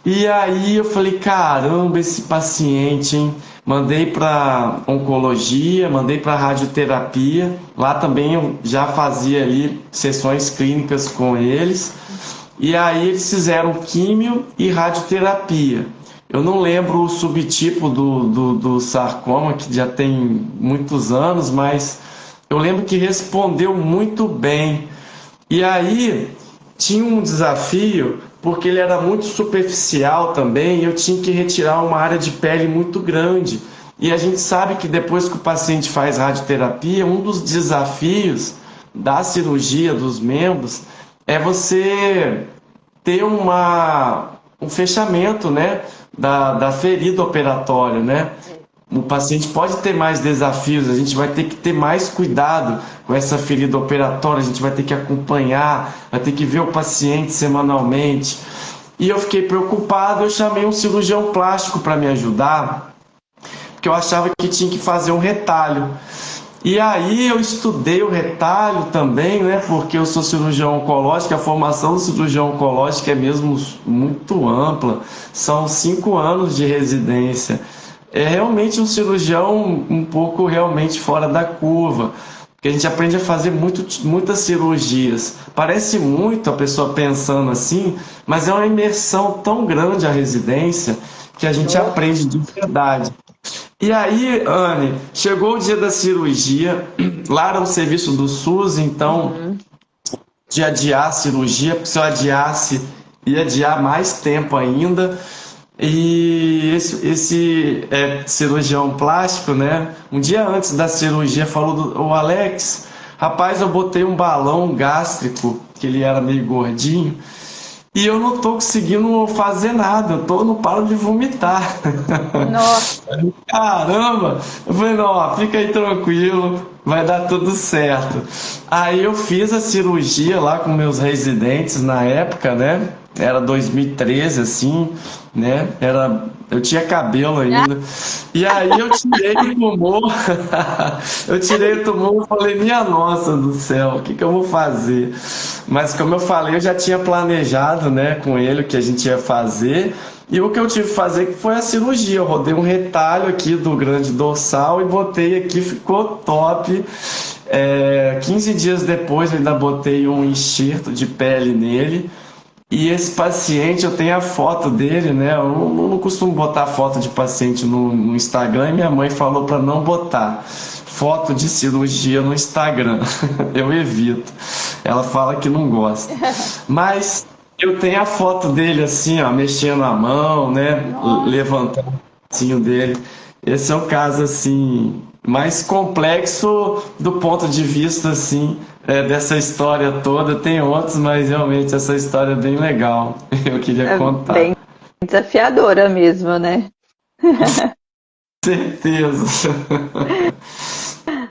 E aí eu falei, caramba, esse paciente, hein? Mandei para oncologia, mandei para radioterapia. Lá também eu já fazia ali sessões clínicas com eles. E aí eles fizeram químio e radioterapia. Eu não lembro o subtipo do sarcoma, que já tem muitos anos, mas eu lembro que respondeu muito bem. E aí tinha um desafio, porque ele era muito superficial também, e eu tinha que retirar uma área de pele muito grande. E a gente sabe que depois que o paciente faz radioterapia, um dos desafios da cirurgia dos membros é você ter um fechamento, né, da ferida operatória, né? O paciente pode ter mais desafios, a gente vai ter que ter mais cuidado com essa ferida operatória, a gente vai ter que acompanhar, vai ter que ver o paciente semanalmente. E eu fiquei preocupado, eu chamei um cirurgião plástico para me ajudar, porque eu achava que tinha que fazer um retalho. E aí eu estudei o retalho também, né? Porque eu sou cirurgião oncológico, a formação do cirurgião oncológico é mesmo muito ampla. São 5 anos de residência. É realmente um cirurgião um pouco realmente fora da curva, porque a gente aprende a fazer muitas cirurgias. Parece muito a pessoa pensando assim, mas é uma imersão tão grande a residência que a gente aprende de verdade. E aí, Anne, chegou o dia da cirurgia, lá era um serviço do SUS, então de adiar a cirurgia, porque se eu adiasse, ia adiar mais tempo ainda. E esse cirurgião plástico, né? Um dia antes da cirurgia falou o Alex, rapaz, eu botei um balão gástrico, que ele era meio gordinho, e eu não tô conseguindo fazer nada, não paro de vomitar. Nossa, Caramba! Eu falei, não, ó, fica aí tranquilo, vai dar tudo certo. Aí eu fiz a cirurgia lá com meus residentes na época, né? Era 2013, assim, né? Eu tinha cabelo ainda. E aí eu tirei o tumor. Eu tirei o tumor e falei, minha nossa do céu, o que que eu vou fazer? Mas como eu falei, eu já tinha planejado, né, com ele o que a gente ia fazer. E o que eu tive que fazer foi a cirurgia. Eu rodei um retalho aqui do grande dorsal e botei aqui, ficou top. 15 dias depois eu ainda botei um enxerto de pele nele. E esse paciente, eu tenho a foto dele, né? Eu não costumo botar foto de paciente no Instagram e minha mãe falou para não botar foto de cirurgia no Instagram. Eu evito. Ela fala que não gosta. Mas eu tenho a foto dele assim, ó, mexendo a mão, né? nossa. Levantando o bracinho dele. Esse é o caso assim mais complexo do ponto de vista assim dessa história toda. Tem outros, mas realmente essa história é bem legal. Eu queria É bem contar. desafiadora mesmo, né? Certeza.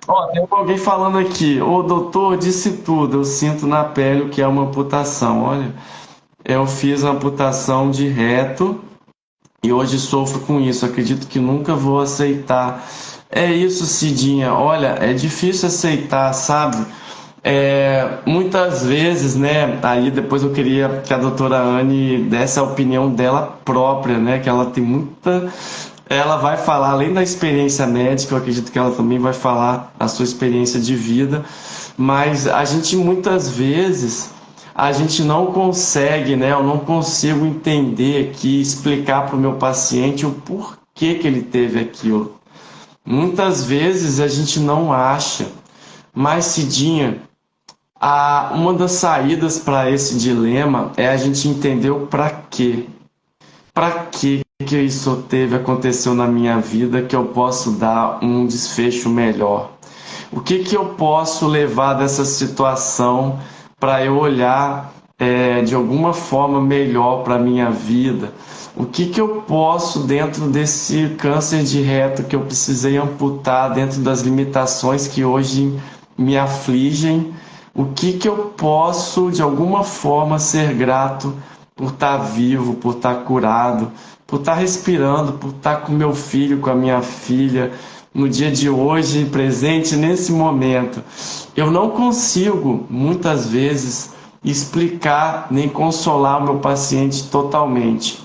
Ó, tem alguém falando aqui. O doutor disse tudo. Eu sinto na pele o que é uma amputação. Olha, eu fiz a amputação de reto e hoje sofro com isso. Acredito que nunca vou aceitar. É isso, Cidinha. Olha, é difícil aceitar, sabe? Muitas vezes, né? Aí depois eu queria que a doutora Anne desse a opinião dela própria, né? Que ela tem muita. Ela vai falar, além da experiência médica, eu acredito que ela também vai falar a sua experiência de vida, mas a gente muitas vezes a gente não consegue, né? Eu não consigo entender aqui, explicar para o meu paciente o porquê que ele teve aquilo. Muitas vezes a gente não acha, mas Cidinha, uma das saídas para esse dilema é a gente entender o para quê. Para que isso aconteceu na minha vida que eu posso dar um desfecho melhor? O que que eu posso levar dessa situação para eu olhar de alguma forma melhor para a minha vida? O que que eu posso, dentro desse câncer de reto que eu precisei amputar, dentro das limitações que hoje me afligem, o que que eu posso, de alguma forma, ser grato por estar vivo, por estar curado, por estar respirando, por estar com meu filho, com a minha filha, no dia de hoje, presente nesse momento. Eu não consigo, muitas vezes, explicar nem consolar o meu paciente totalmente.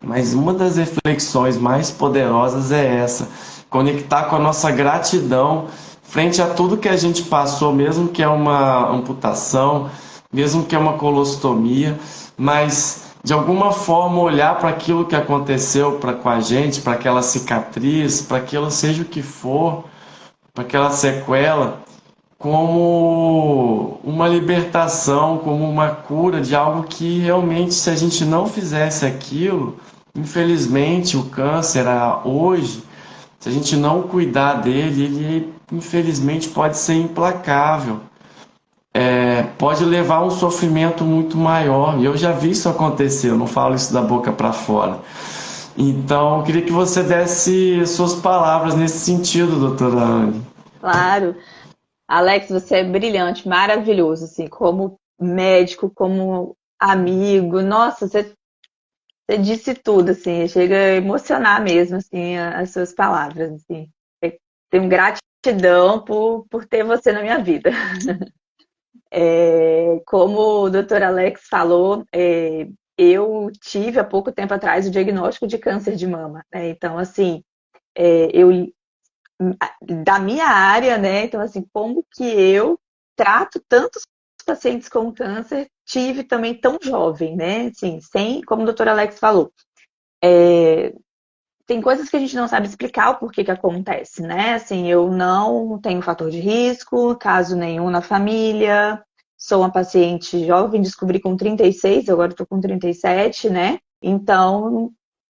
Mas uma das reflexões mais poderosas é essa: conectar com a nossa gratidão frente a tudo que a gente passou, mesmo que é uma amputação, mesmo que é uma colostomia, mas de alguma forma olhar para aquilo que aconteceu com a gente, para aquela cicatriz, para aquilo seja o que for, para aquela sequela, como uma libertação, como uma cura de algo que realmente, se a gente não fizesse aquilo, infelizmente o câncer hoje, se a gente não cuidar dele, ele infelizmente pode ser implacável. Pode levar a um sofrimento muito maior. E eu já vi isso acontecer, eu não falo isso da boca para fora. Então, eu queria que você desse suas palavras nesse sentido, doutora Anne. Claro. Alex, você é brilhante, maravilhoso, assim, como médico, como amigo. Nossa, você disse tudo, assim, chega a emocionar mesmo, assim, as suas palavras, assim. Tenho gratidão por ter você na minha vida. Como o Dr. Alex falou, eu tive há pouco tempo atrás o diagnóstico de câncer de mama, né? Então, assim, eu da minha área, né? Então, assim, como que eu trato tantos pacientes com câncer, tive também tão jovem, né? Assim, sem, como o doutor Alex falou, tem coisas que a gente não sabe explicar o porquê que acontece, né? Assim, eu não tenho fator de risco, caso nenhum na família, sou uma paciente jovem, descobri com 36, agora estou com 37, né? Então,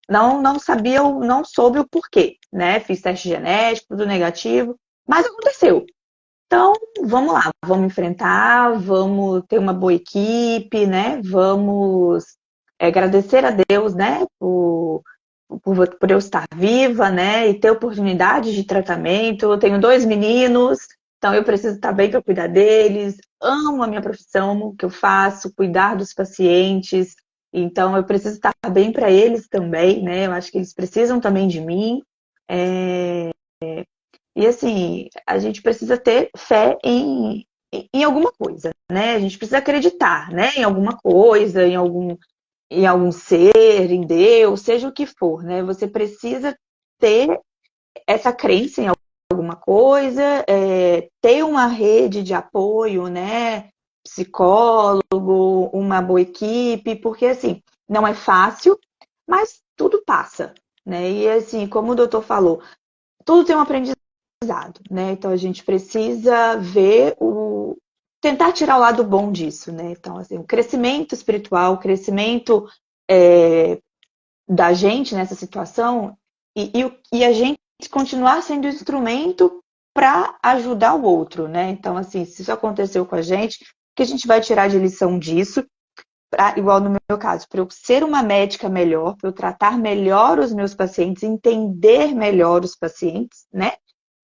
não sabia, não soube o porquê, né? Fiz teste genético, tudo negativo, mas aconteceu. Então, vamos lá, vamos enfrentar, vamos ter uma boa equipe, né? Vamos agradecer a Deus, né? Por eu estar viva, né? E ter oportunidade de tratamento. Eu tenho 2 meninos, então eu preciso estar bem para cuidar deles. Amo a minha profissão, amo o que eu faço, cuidar dos pacientes. Então, eu preciso estar bem para eles também, né? Eu acho que eles precisam também de mim. É, e assim, a gente precisa ter fé em alguma coisa, né? A gente precisa acreditar, né? Em alguma coisa, em algum ser, em Deus, seja o que for, né? Você precisa ter essa crença em alguma coisa, ter uma rede de apoio, né? Psicólogo, uma boa equipe, porque assim, não é fácil, mas tudo passa, né? E assim, como o doutor falou, tudo tem um aprendizado, né? Então a gente precisa ver tentar tirar o lado bom disso, né? Então assim, o crescimento espiritual, o crescimento da gente nessa situação e a gente continuar sendo instrumento para ajudar o outro, né? Então assim, se isso aconteceu com a gente, o que a gente vai tirar de lição disso? Igual no meu caso, para eu ser uma médica melhor, para eu tratar melhor os meus pacientes, entender melhor os pacientes, né?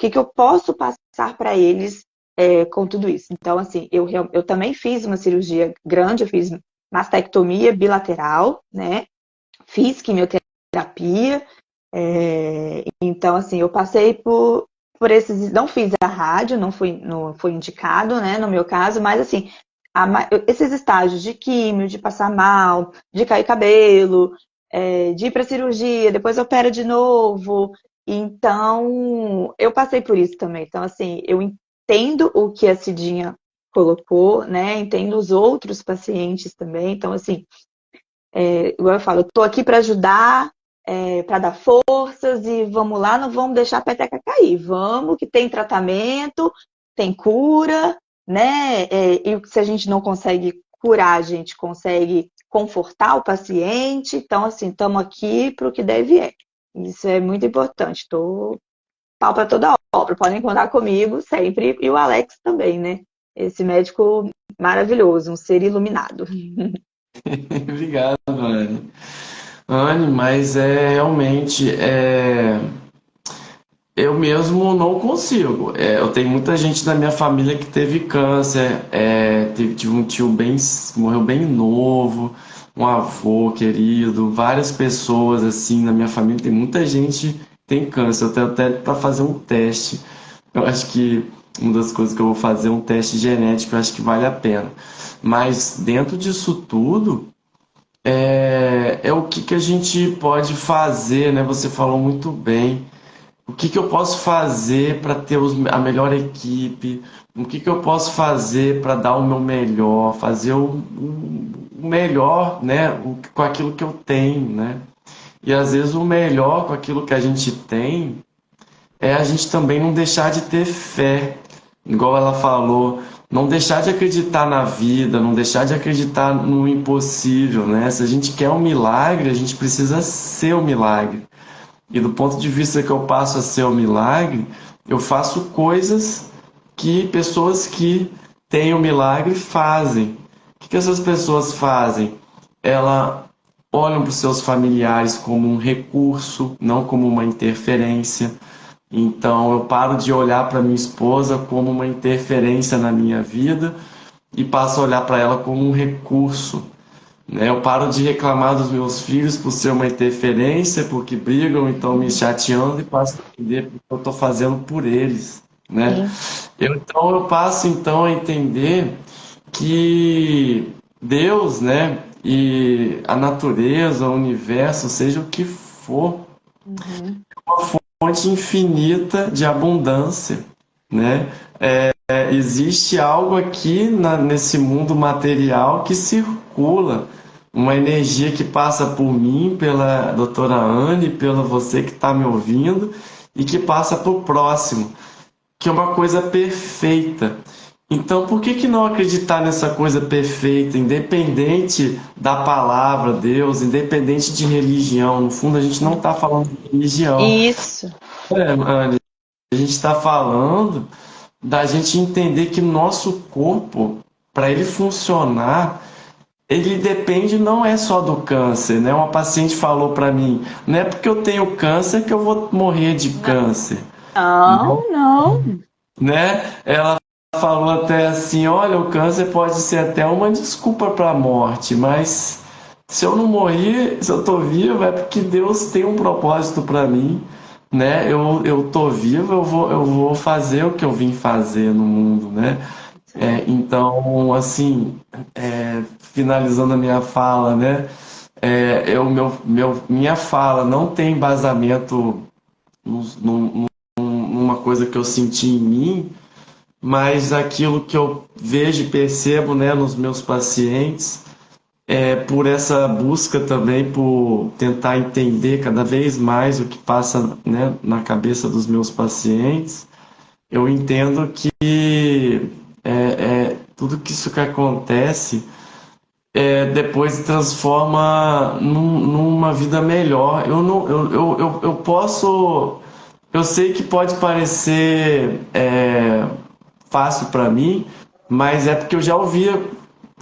O que eu posso passar para eles com tudo isso? Então, assim, eu também fiz uma cirurgia grande, eu fiz mastectomia bilateral, né? Fiz quimioterapia, então, assim, eu passei por esses. Não fiz a rádio, não foi indicado, né, no meu caso, mas, assim, esses estágios de químio, de passar mal, de cair cabelo, de ir para cirurgia, depois opera de novo. Então, eu passei por isso também. Então, assim, eu entendo o que a Cidinha colocou, né? Entendo os outros pacientes também. Então, assim, igual eu falo, eu tô aqui para ajudar, para dar forças e vamos lá, não vamos deixar a peteca cair. Vamos, que tem tratamento, tem cura, né? E se a gente não consegue curar, a gente consegue confortar o paciente. Então, assim, estamos aqui para o que deve é. Isso é muito importante. Estou pau para toda obra. Podem contar comigo sempre. E o Alex também, né? Esse médico maravilhoso, um ser iluminado. Obrigado, Anne. Anne, mas realmente eu mesmo não consigo. Eu tenho muita gente na minha família que teve câncer, tive um tio morreu bem novo, um avô querido, várias pessoas assim na minha família. Tem muita gente que tem câncer. Eu tenho até para fazer um teste. Eu acho que uma das coisas que eu vou fazer é um teste genético, eu acho que vale a pena. Mas dentro disso tudo é o que a gente pode fazer, né? Você falou muito bem. O que eu posso fazer para ter a melhor equipe? O que eu posso fazer para dar o meu melhor, fazer o melhor, né? Com aquilo que eu tenho, né? E às vezes o melhor com aquilo que a gente tem é a gente também não deixar de ter fé, igual ela falou, não deixar de acreditar na vida, não deixar de acreditar no impossível, né? Se a gente quer um milagre, a gente precisa ser o milagre. E do ponto de vista que eu passo a ser o milagre, eu faço coisas que pessoas que têm o milagre fazem. O que essas pessoas fazem? Elas olham para os seus familiares como um recurso, não como uma interferência. Então eu paro de olhar para minha esposa como uma interferência na minha vida e passo a olhar para ela como um recurso, né? Eu paro de reclamar dos meus filhos por ser uma interferência, porque brigam e estão me chateando e passo a entender o que eu estou fazendo por eles, né? Sim. Eu passo então a entender que Deus, né, e a natureza, o universo, seja o que for, Uhum. fonte infinita de abundância, né? Existe algo aqui nesse mundo material que circula, uma energia que passa por mim, pela doutora Anne, pela você que está me ouvindo, e que passa para o próximo, que é uma coisa perfeita. Então, por que que não acreditar nessa coisa perfeita, independente da palavra Deus, independente de religião? No fundo, a gente não está falando de religião. Isso. Anne, a gente está falando da gente entender que nosso corpo, para ele funcionar, ele depende não é só do câncer, né? Uma paciente falou para mim, não é porque eu tenho câncer que eu vou morrer de câncer, Não, não. né? Ela falou até assim, olha, o câncer pode ser até uma desculpa para a morte, mas se eu não morrer, se eu tô vivo, é porque Deus tem um propósito para mim, né? Eu tô vivo, eu vou fazer o que eu vim fazer no mundo, né? Então, assim, finalizando a minha fala, né? Minha fala não tem embasamento numa coisa que eu senti em mim, mas aquilo que eu vejo e percebo, né, nos meus pacientes, por essa busca também por tentar entender cada vez mais o que passa, né, na cabeça dos meus pacientes, eu entendo que tudo que isso que acontece depois transforma numa vida melhor. Eu não, eu posso, eu sei que pode parecer fácil para mim, mas é porque eu já ouvia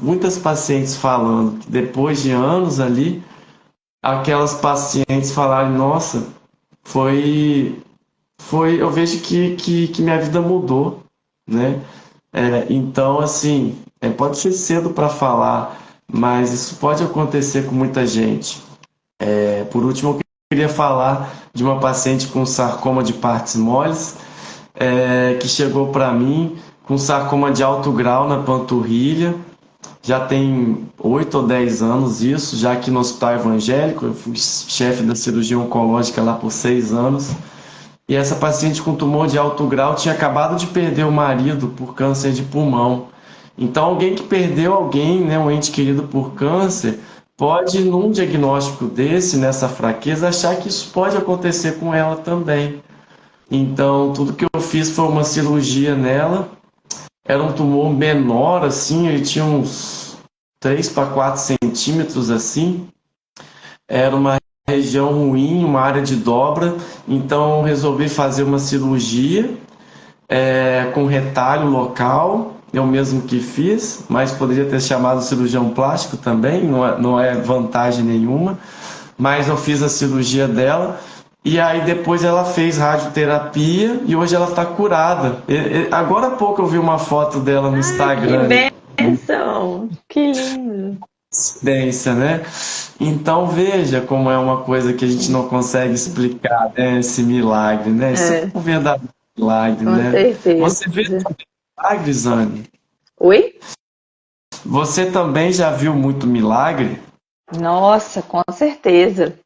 muitas pacientes falando que depois de anos ali, aquelas pacientes falarem, nossa, foi, eu vejo que minha vida mudou, né? Então, assim, pode ser cedo para falar, mas isso pode acontecer com muita gente. Por último, eu queria falar de uma paciente com sarcoma de partes moles, que chegou para mim com sarcoma de alto grau na panturrilha. Já tem 8 ou 10 anos isso, já aqui no Hospital Evangélico. Eu fui chefe da cirurgia oncológica lá por 6 anos. E essa paciente com tumor de alto grau tinha acabado de perder o marido por câncer de pulmão. Então, alguém que perdeu alguém, né, um ente querido por câncer, pode, num diagnóstico desse, nessa fraqueza, achar que isso pode acontecer com ela também. Então, tudo que eu fiz foi uma cirurgia nela. Era um tumor menor, assim, ele tinha uns 3 para 4 centímetros, assim. Era uma região ruim, uma área de dobra, então resolvi fazer uma cirurgia com retalho local, eu mesmo que fiz, mas poderia ter chamado cirurgião plástico também, não é vantagem nenhuma, mas eu fiz a cirurgia dela e aí depois ela fez radioterapia e hoje ela está curada. Agora há pouco eu vi uma foto dela no Instagram. Que bênção! Que lindo! Coincidência, né? Então veja como é uma coisa que a gente não consegue explicar, né? Esse milagre, né? Isso é um verdadeiro milagre, Com né? certeza. Você vê também milagres, Anne? Oi? Você também já viu muito milagre? Nossa, com certeza.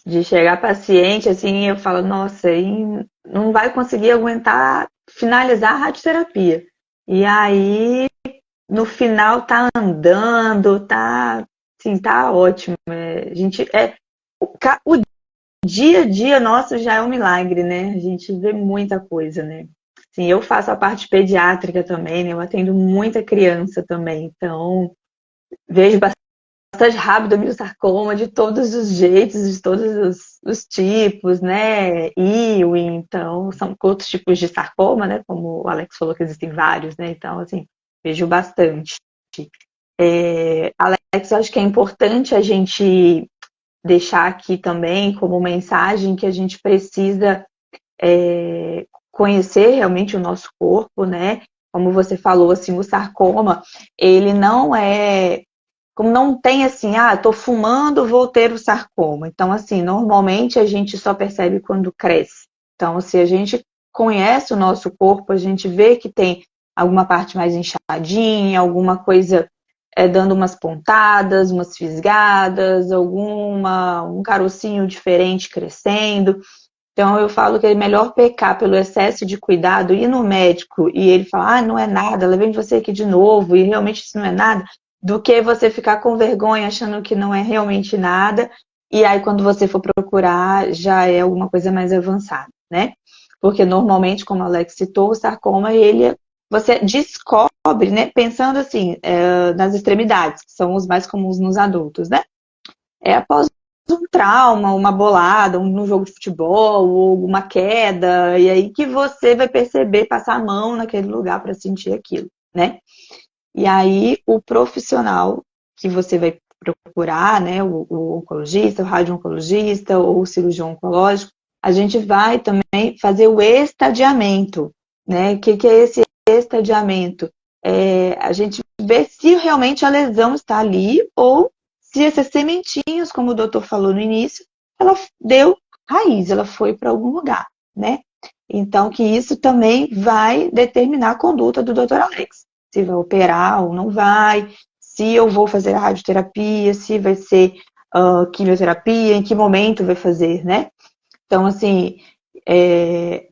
De chegar paciente, assim, eu falo, nossa, e não vai conseguir aguentar finalizar a radioterapia. E aí, no final, tá andando, tá, assim, tá ótimo. O dia a dia nosso já é um milagre, né? A gente vê muita coisa, né? Assim, eu faço a parte pediátrica também, né? Eu atendo muita criança também, então vejo bastante rabdomiossarcoma de todos os jeitos, de todos os tipos, né? Ewing, então, são outros tipos de sarcoma, né? Como o Alex falou que existem vários, né? Então, assim, vejo bastante. Alex, eu acho que é importante a gente deixar aqui também como mensagem que a gente precisa conhecer realmente o nosso corpo, né? Como você falou, assim, o sarcoma, ele não é... Como não tem assim, tô fumando, vou ter o sarcoma. Então, assim, normalmente a gente só percebe quando cresce. Então, se a gente conhece o nosso corpo, a gente vê que tem alguma parte mais inchadinha, alguma coisa dando umas pontadas, umas fisgadas, um carocinho diferente crescendo. Então, eu falo que é melhor pecar pelo excesso de cuidado, ir no médico e ele falar, não é nada, levei você aqui de novo, e realmente isso não é nada, do que você ficar com vergonha achando que não é realmente nada, e aí quando você for procurar já é alguma coisa mais avançada, né? Porque normalmente, como a Alex citou, o sarcoma, ele você descobre, né, pensando assim, nas extremidades, que são os mais comuns nos adultos, né? Após um trauma, uma bolada, um jogo de futebol, ou uma queda, e aí que você vai perceber, passar a mão naquele lugar para sentir aquilo, né? E aí o profissional que você vai procurar, né, o oncologista, o radio-oncologista ou o cirurgião oncológico, a gente vai também fazer o estadiamento, né? O que é esse estadiamento? A gente vê se realmente a lesão está ali ou se essas sementinhas, como o doutor falou no início, ela deu raiz, ela foi para algum lugar, né? Então, que isso também vai determinar a conduta do doutor Alex. Se vai operar ou não vai, se eu vou fazer a radioterapia, se vai ser quimioterapia, em que momento vai fazer, né? Então, assim,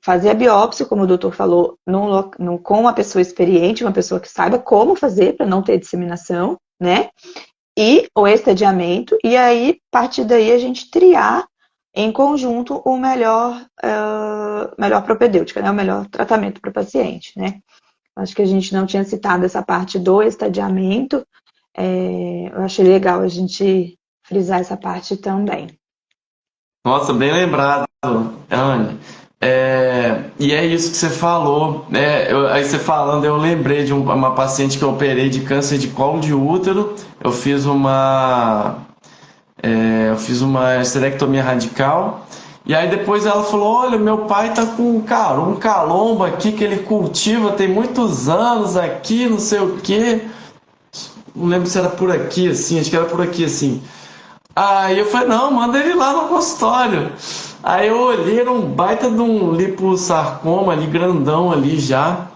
fazer a biópsia, como o doutor falou, com uma pessoa experiente, uma pessoa que saiba como fazer para não ter disseminação, né? E o estadiamento, e aí, a partir daí, a gente triar em conjunto o melhor propedêutica, né? O melhor tratamento para o paciente, né? Acho que a gente não tinha citado essa parte do estadiamento. Eu achei legal a gente frisar essa parte também. Nossa, bem lembrado, Anne. E é isso que você falou, né? Aí você falando, eu lembrei de uma paciente que eu operei de câncer de colo de útero. Eu fiz uma esterectomia radical. E aí depois ela falou, olha, meu pai tá com um calombo aqui que ele cultiva tem muitos anos aqui, não sei o quê. Não lembro se era por aqui, assim, acho que era por aqui, assim. Aí eu falei, não, manda ele lá no consultório. Aí eu olhei, era um baita de um liposarcoma ali, grandão ali já.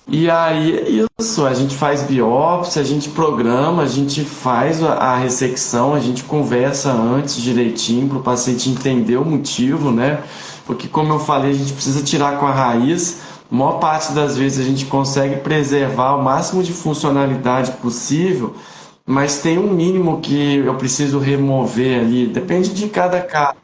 E aí é isso, a gente faz biópsia, a gente programa, a gente faz a ressecção, a gente conversa antes direitinho para o paciente entender o motivo, né? Porque como eu falei, a gente precisa tirar com a raiz. A maior parte das vezes a gente consegue preservar o máximo de funcionalidade possível, mas tem um mínimo que eu preciso remover ali, depende de cada caso.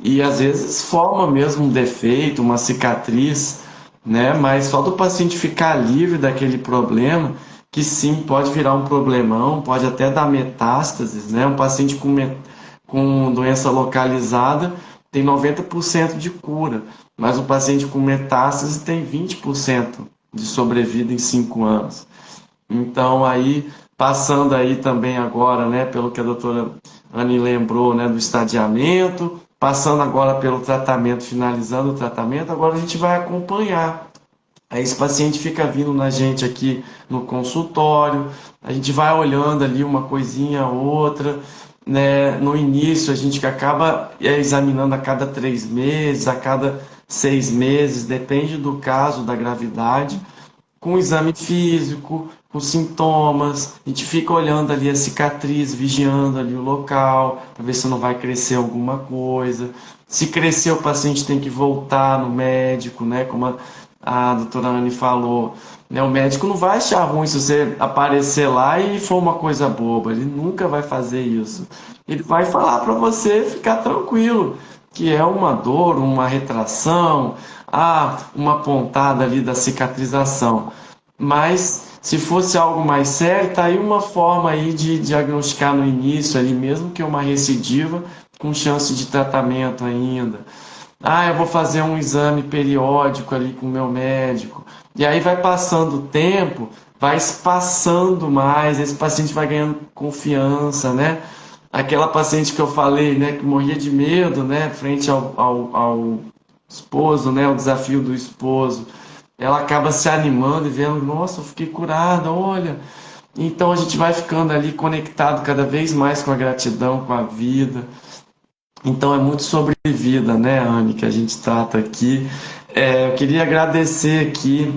E às vezes forma mesmo um defeito, uma cicatriz, né? Mas só do paciente ficar livre daquele problema, que sim, pode virar um problemão, pode até dar metástases, né? Um paciente com doença localizada tem 90% de cura, mas o paciente com metástase tem 20% de sobrevida em 5 anos. Então, aí, passando aí também agora, né, pelo que a doutora Anne lembrou, né, do estadiamento, passando agora pelo tratamento, finalizando o tratamento, agora a gente vai acompanhar. Aí esse paciente fica vindo na gente aqui no consultório, a gente vai olhando ali uma coisinha outra, né? No início a gente acaba examinando a cada 3 meses, a cada 6 meses, depende do caso, da gravidade, com exame físico, com sintomas, a gente fica olhando ali a cicatriz, vigiando ali o local, para ver se não vai crescer alguma coisa. Se crescer, o paciente tem que voltar no médico, né? Como a doutora Anne falou, né? O médico não vai achar ruim se você aparecer lá e for uma coisa boba, ele nunca vai fazer isso. Ele vai falar para você ficar tranquilo, que é uma dor, uma retração, uma pontada ali da cicatrização. Mas se fosse algo mais sério, tá aí uma forma aí de diagnosticar no início ali, mesmo que uma recidiva, com chance de tratamento ainda. Eu vou fazer um exame periódico ali com o meu médico. E aí vai passando o tempo, vai espaçando mais, esse paciente vai ganhando confiança, né? Aquela paciente que eu falei, né, que morria de medo, né, frente ao esposo, né, o desafio do esposo, ela acaba se animando e vendo, nossa, eu fiquei curada, olha. Então a gente vai ficando ali conectado cada vez mais com a gratidão, com a vida. Então é muito sobre vida, né, Anne, que a gente trata aqui. Eu queria agradecer aqui,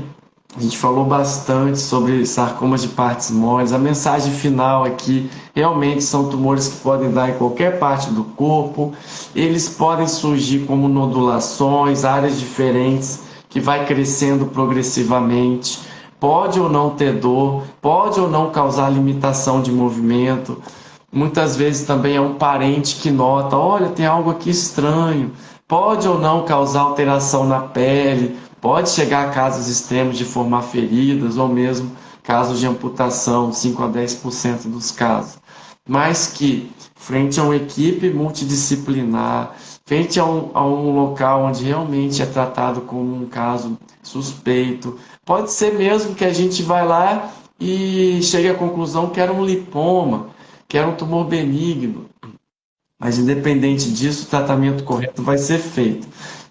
a gente falou bastante sobre sarcomas de partes moles. A mensagem final aqui, realmente são tumores que podem dar em qualquer parte do corpo. Eles podem surgir como nodulações, áreas diferentes, que vai crescendo progressivamente. Pode ou não ter dor, pode ou não causar limitação de movimento. Muitas vezes também é um parente que nota, olha, tem algo aqui estranho. Pode ou não causar alteração na pele, Pode chegar a casos extremos de formar feridas ou mesmo casos de amputação, 5 a 10% dos casos. Mas que, frente a uma equipe multidisciplinar, frente a um local onde realmente é tratado como um caso suspeito, pode ser mesmo que a gente vai lá e chegue à conclusão que era um lipoma, que era um tumor benigno. Mas independente disso, o tratamento correto vai ser feito.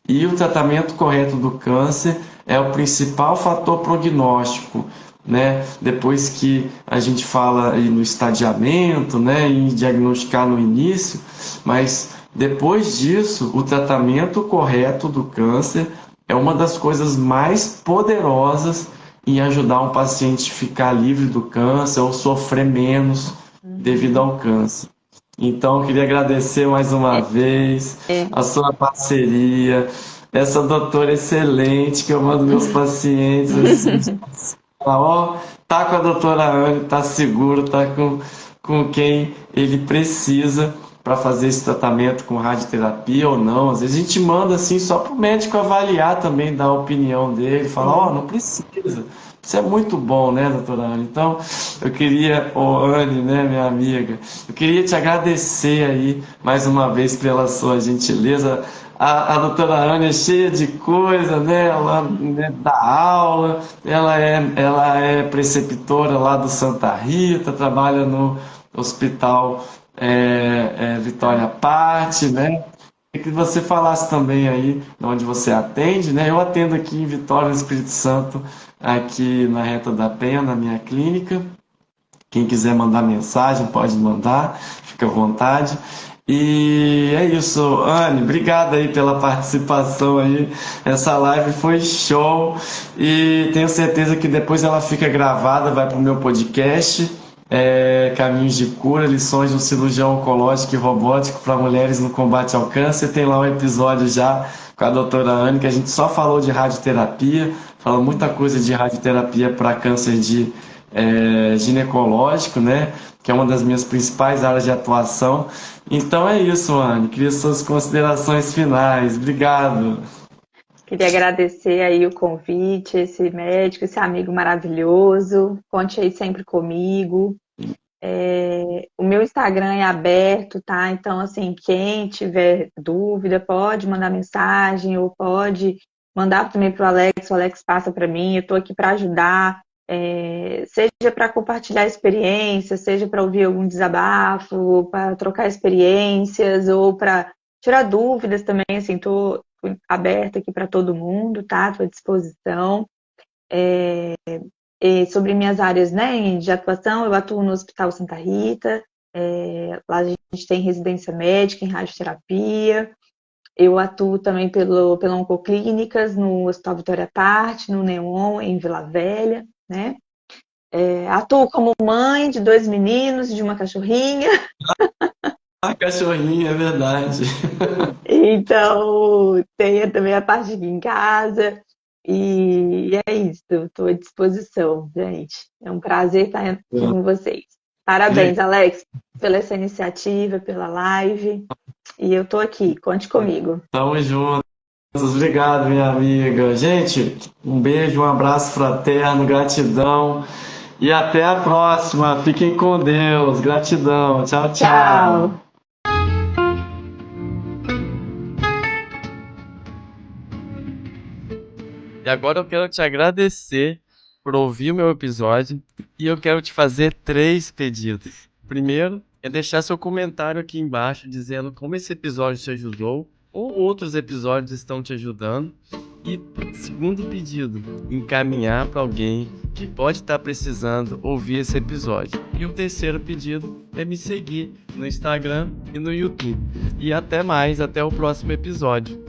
E o tratamento correto do câncer é o principal fator prognóstico, né? Depois que a gente fala aí no estadiamento, né, em diagnosticar no início, mas depois disso, o tratamento correto do câncer é uma das coisas mais poderosas em ajudar um paciente a ficar livre do câncer ou sofrer menos devido ao câncer. Então, eu queria agradecer mais uma vez a sua parceria, essa doutora excelente que eu mando meus pacientes. Assim, ó, tá com a doutora Anne, tá seguro, tá com quem ele precisa para fazer esse tratamento com radioterapia ou não. Às vezes a gente manda assim só para o médico avaliar também, dar a opinião dele, falar, ó, não precisa. Isso é muito bom, né, doutora Anne? Então, eu queria, Anne, né, minha amiga, eu queria te agradecer aí mais uma vez pela sua gentileza. A doutora Anne é cheia de coisa, né? Ela, né, dá aula, ela é preceptora lá do Santa Rita, trabalha no Hospital Vitória Parte, né? E que você falasse também aí de onde você atende, né? Eu atendo aqui em Vitória, no Espírito Santo, aqui na Reta da Penha, na minha clínica. Quem quiser mandar mensagem, pode mandar, fica à vontade. E é isso, Anne, obrigado aí pela participação aí. Essa live foi show e tenho certeza que depois ela fica gravada, vai para o meu podcast, Caminhos de Cura, lições do cirurgião oncológico e robótico para mulheres no combate ao câncer. Tem lá um episódio já com a doutora Anne, que a gente só falou de radioterapia, falou muita coisa de radioterapia para câncer ginecológico, né? Que é uma das minhas principais áreas de atuação. Então é isso, Anne. Queria suas considerações finais. Obrigado. Queria agradecer aí o convite, esse médico, esse amigo maravilhoso. Conte aí sempre comigo. O meu Instagram é aberto, tá? Então, assim, quem tiver dúvida pode mandar mensagem ou pode mandar também para o Alex passa para mim. Eu estou aqui para ajudar. Seja para compartilhar experiências, seja para ouvir algum desabafo, para trocar experiências ou para tirar dúvidas também, assim, estou aberta aqui para todo mundo, tá? Estou à disposição. Sobre minhas áreas, né, de atuação, eu atuo no Hospital Santa Rita, lá a gente tem residência médica em radioterapia. Eu atuo também pela Oncoclínicas, no Hospital Vitória Parte, no Neon, em Vila Velha, né? Atuo como mãe de 2 meninos e de uma cachorrinha. A cachorrinha, é verdade. Então, tenho também a parte aqui em casa. E é isso, estou à disposição, gente. É um prazer estar aqui com vocês. Parabéns, Alex, pela essa iniciativa, pela live. E eu estou aqui, conte comigo. Tamo juntos. Obrigado, minha amiga. Gente, um beijo, um abraço fraterno, gratidão. E até a próxima. Fiquem com Deus. Gratidão. Tchau, tchau. Tchau. E agora eu quero te agradecer por ouvir o meu episódio e eu quero te fazer 3 pedidos. Primeiro, é deixar seu comentário aqui embaixo dizendo como esse episódio te ajudou ou outros episódios estão te ajudando. E segundo pedido, encaminhar para alguém que pode estar precisando ouvir esse episódio. E o terceiro pedido é me seguir no Instagram e no YouTube. E até mais, até o próximo episódio.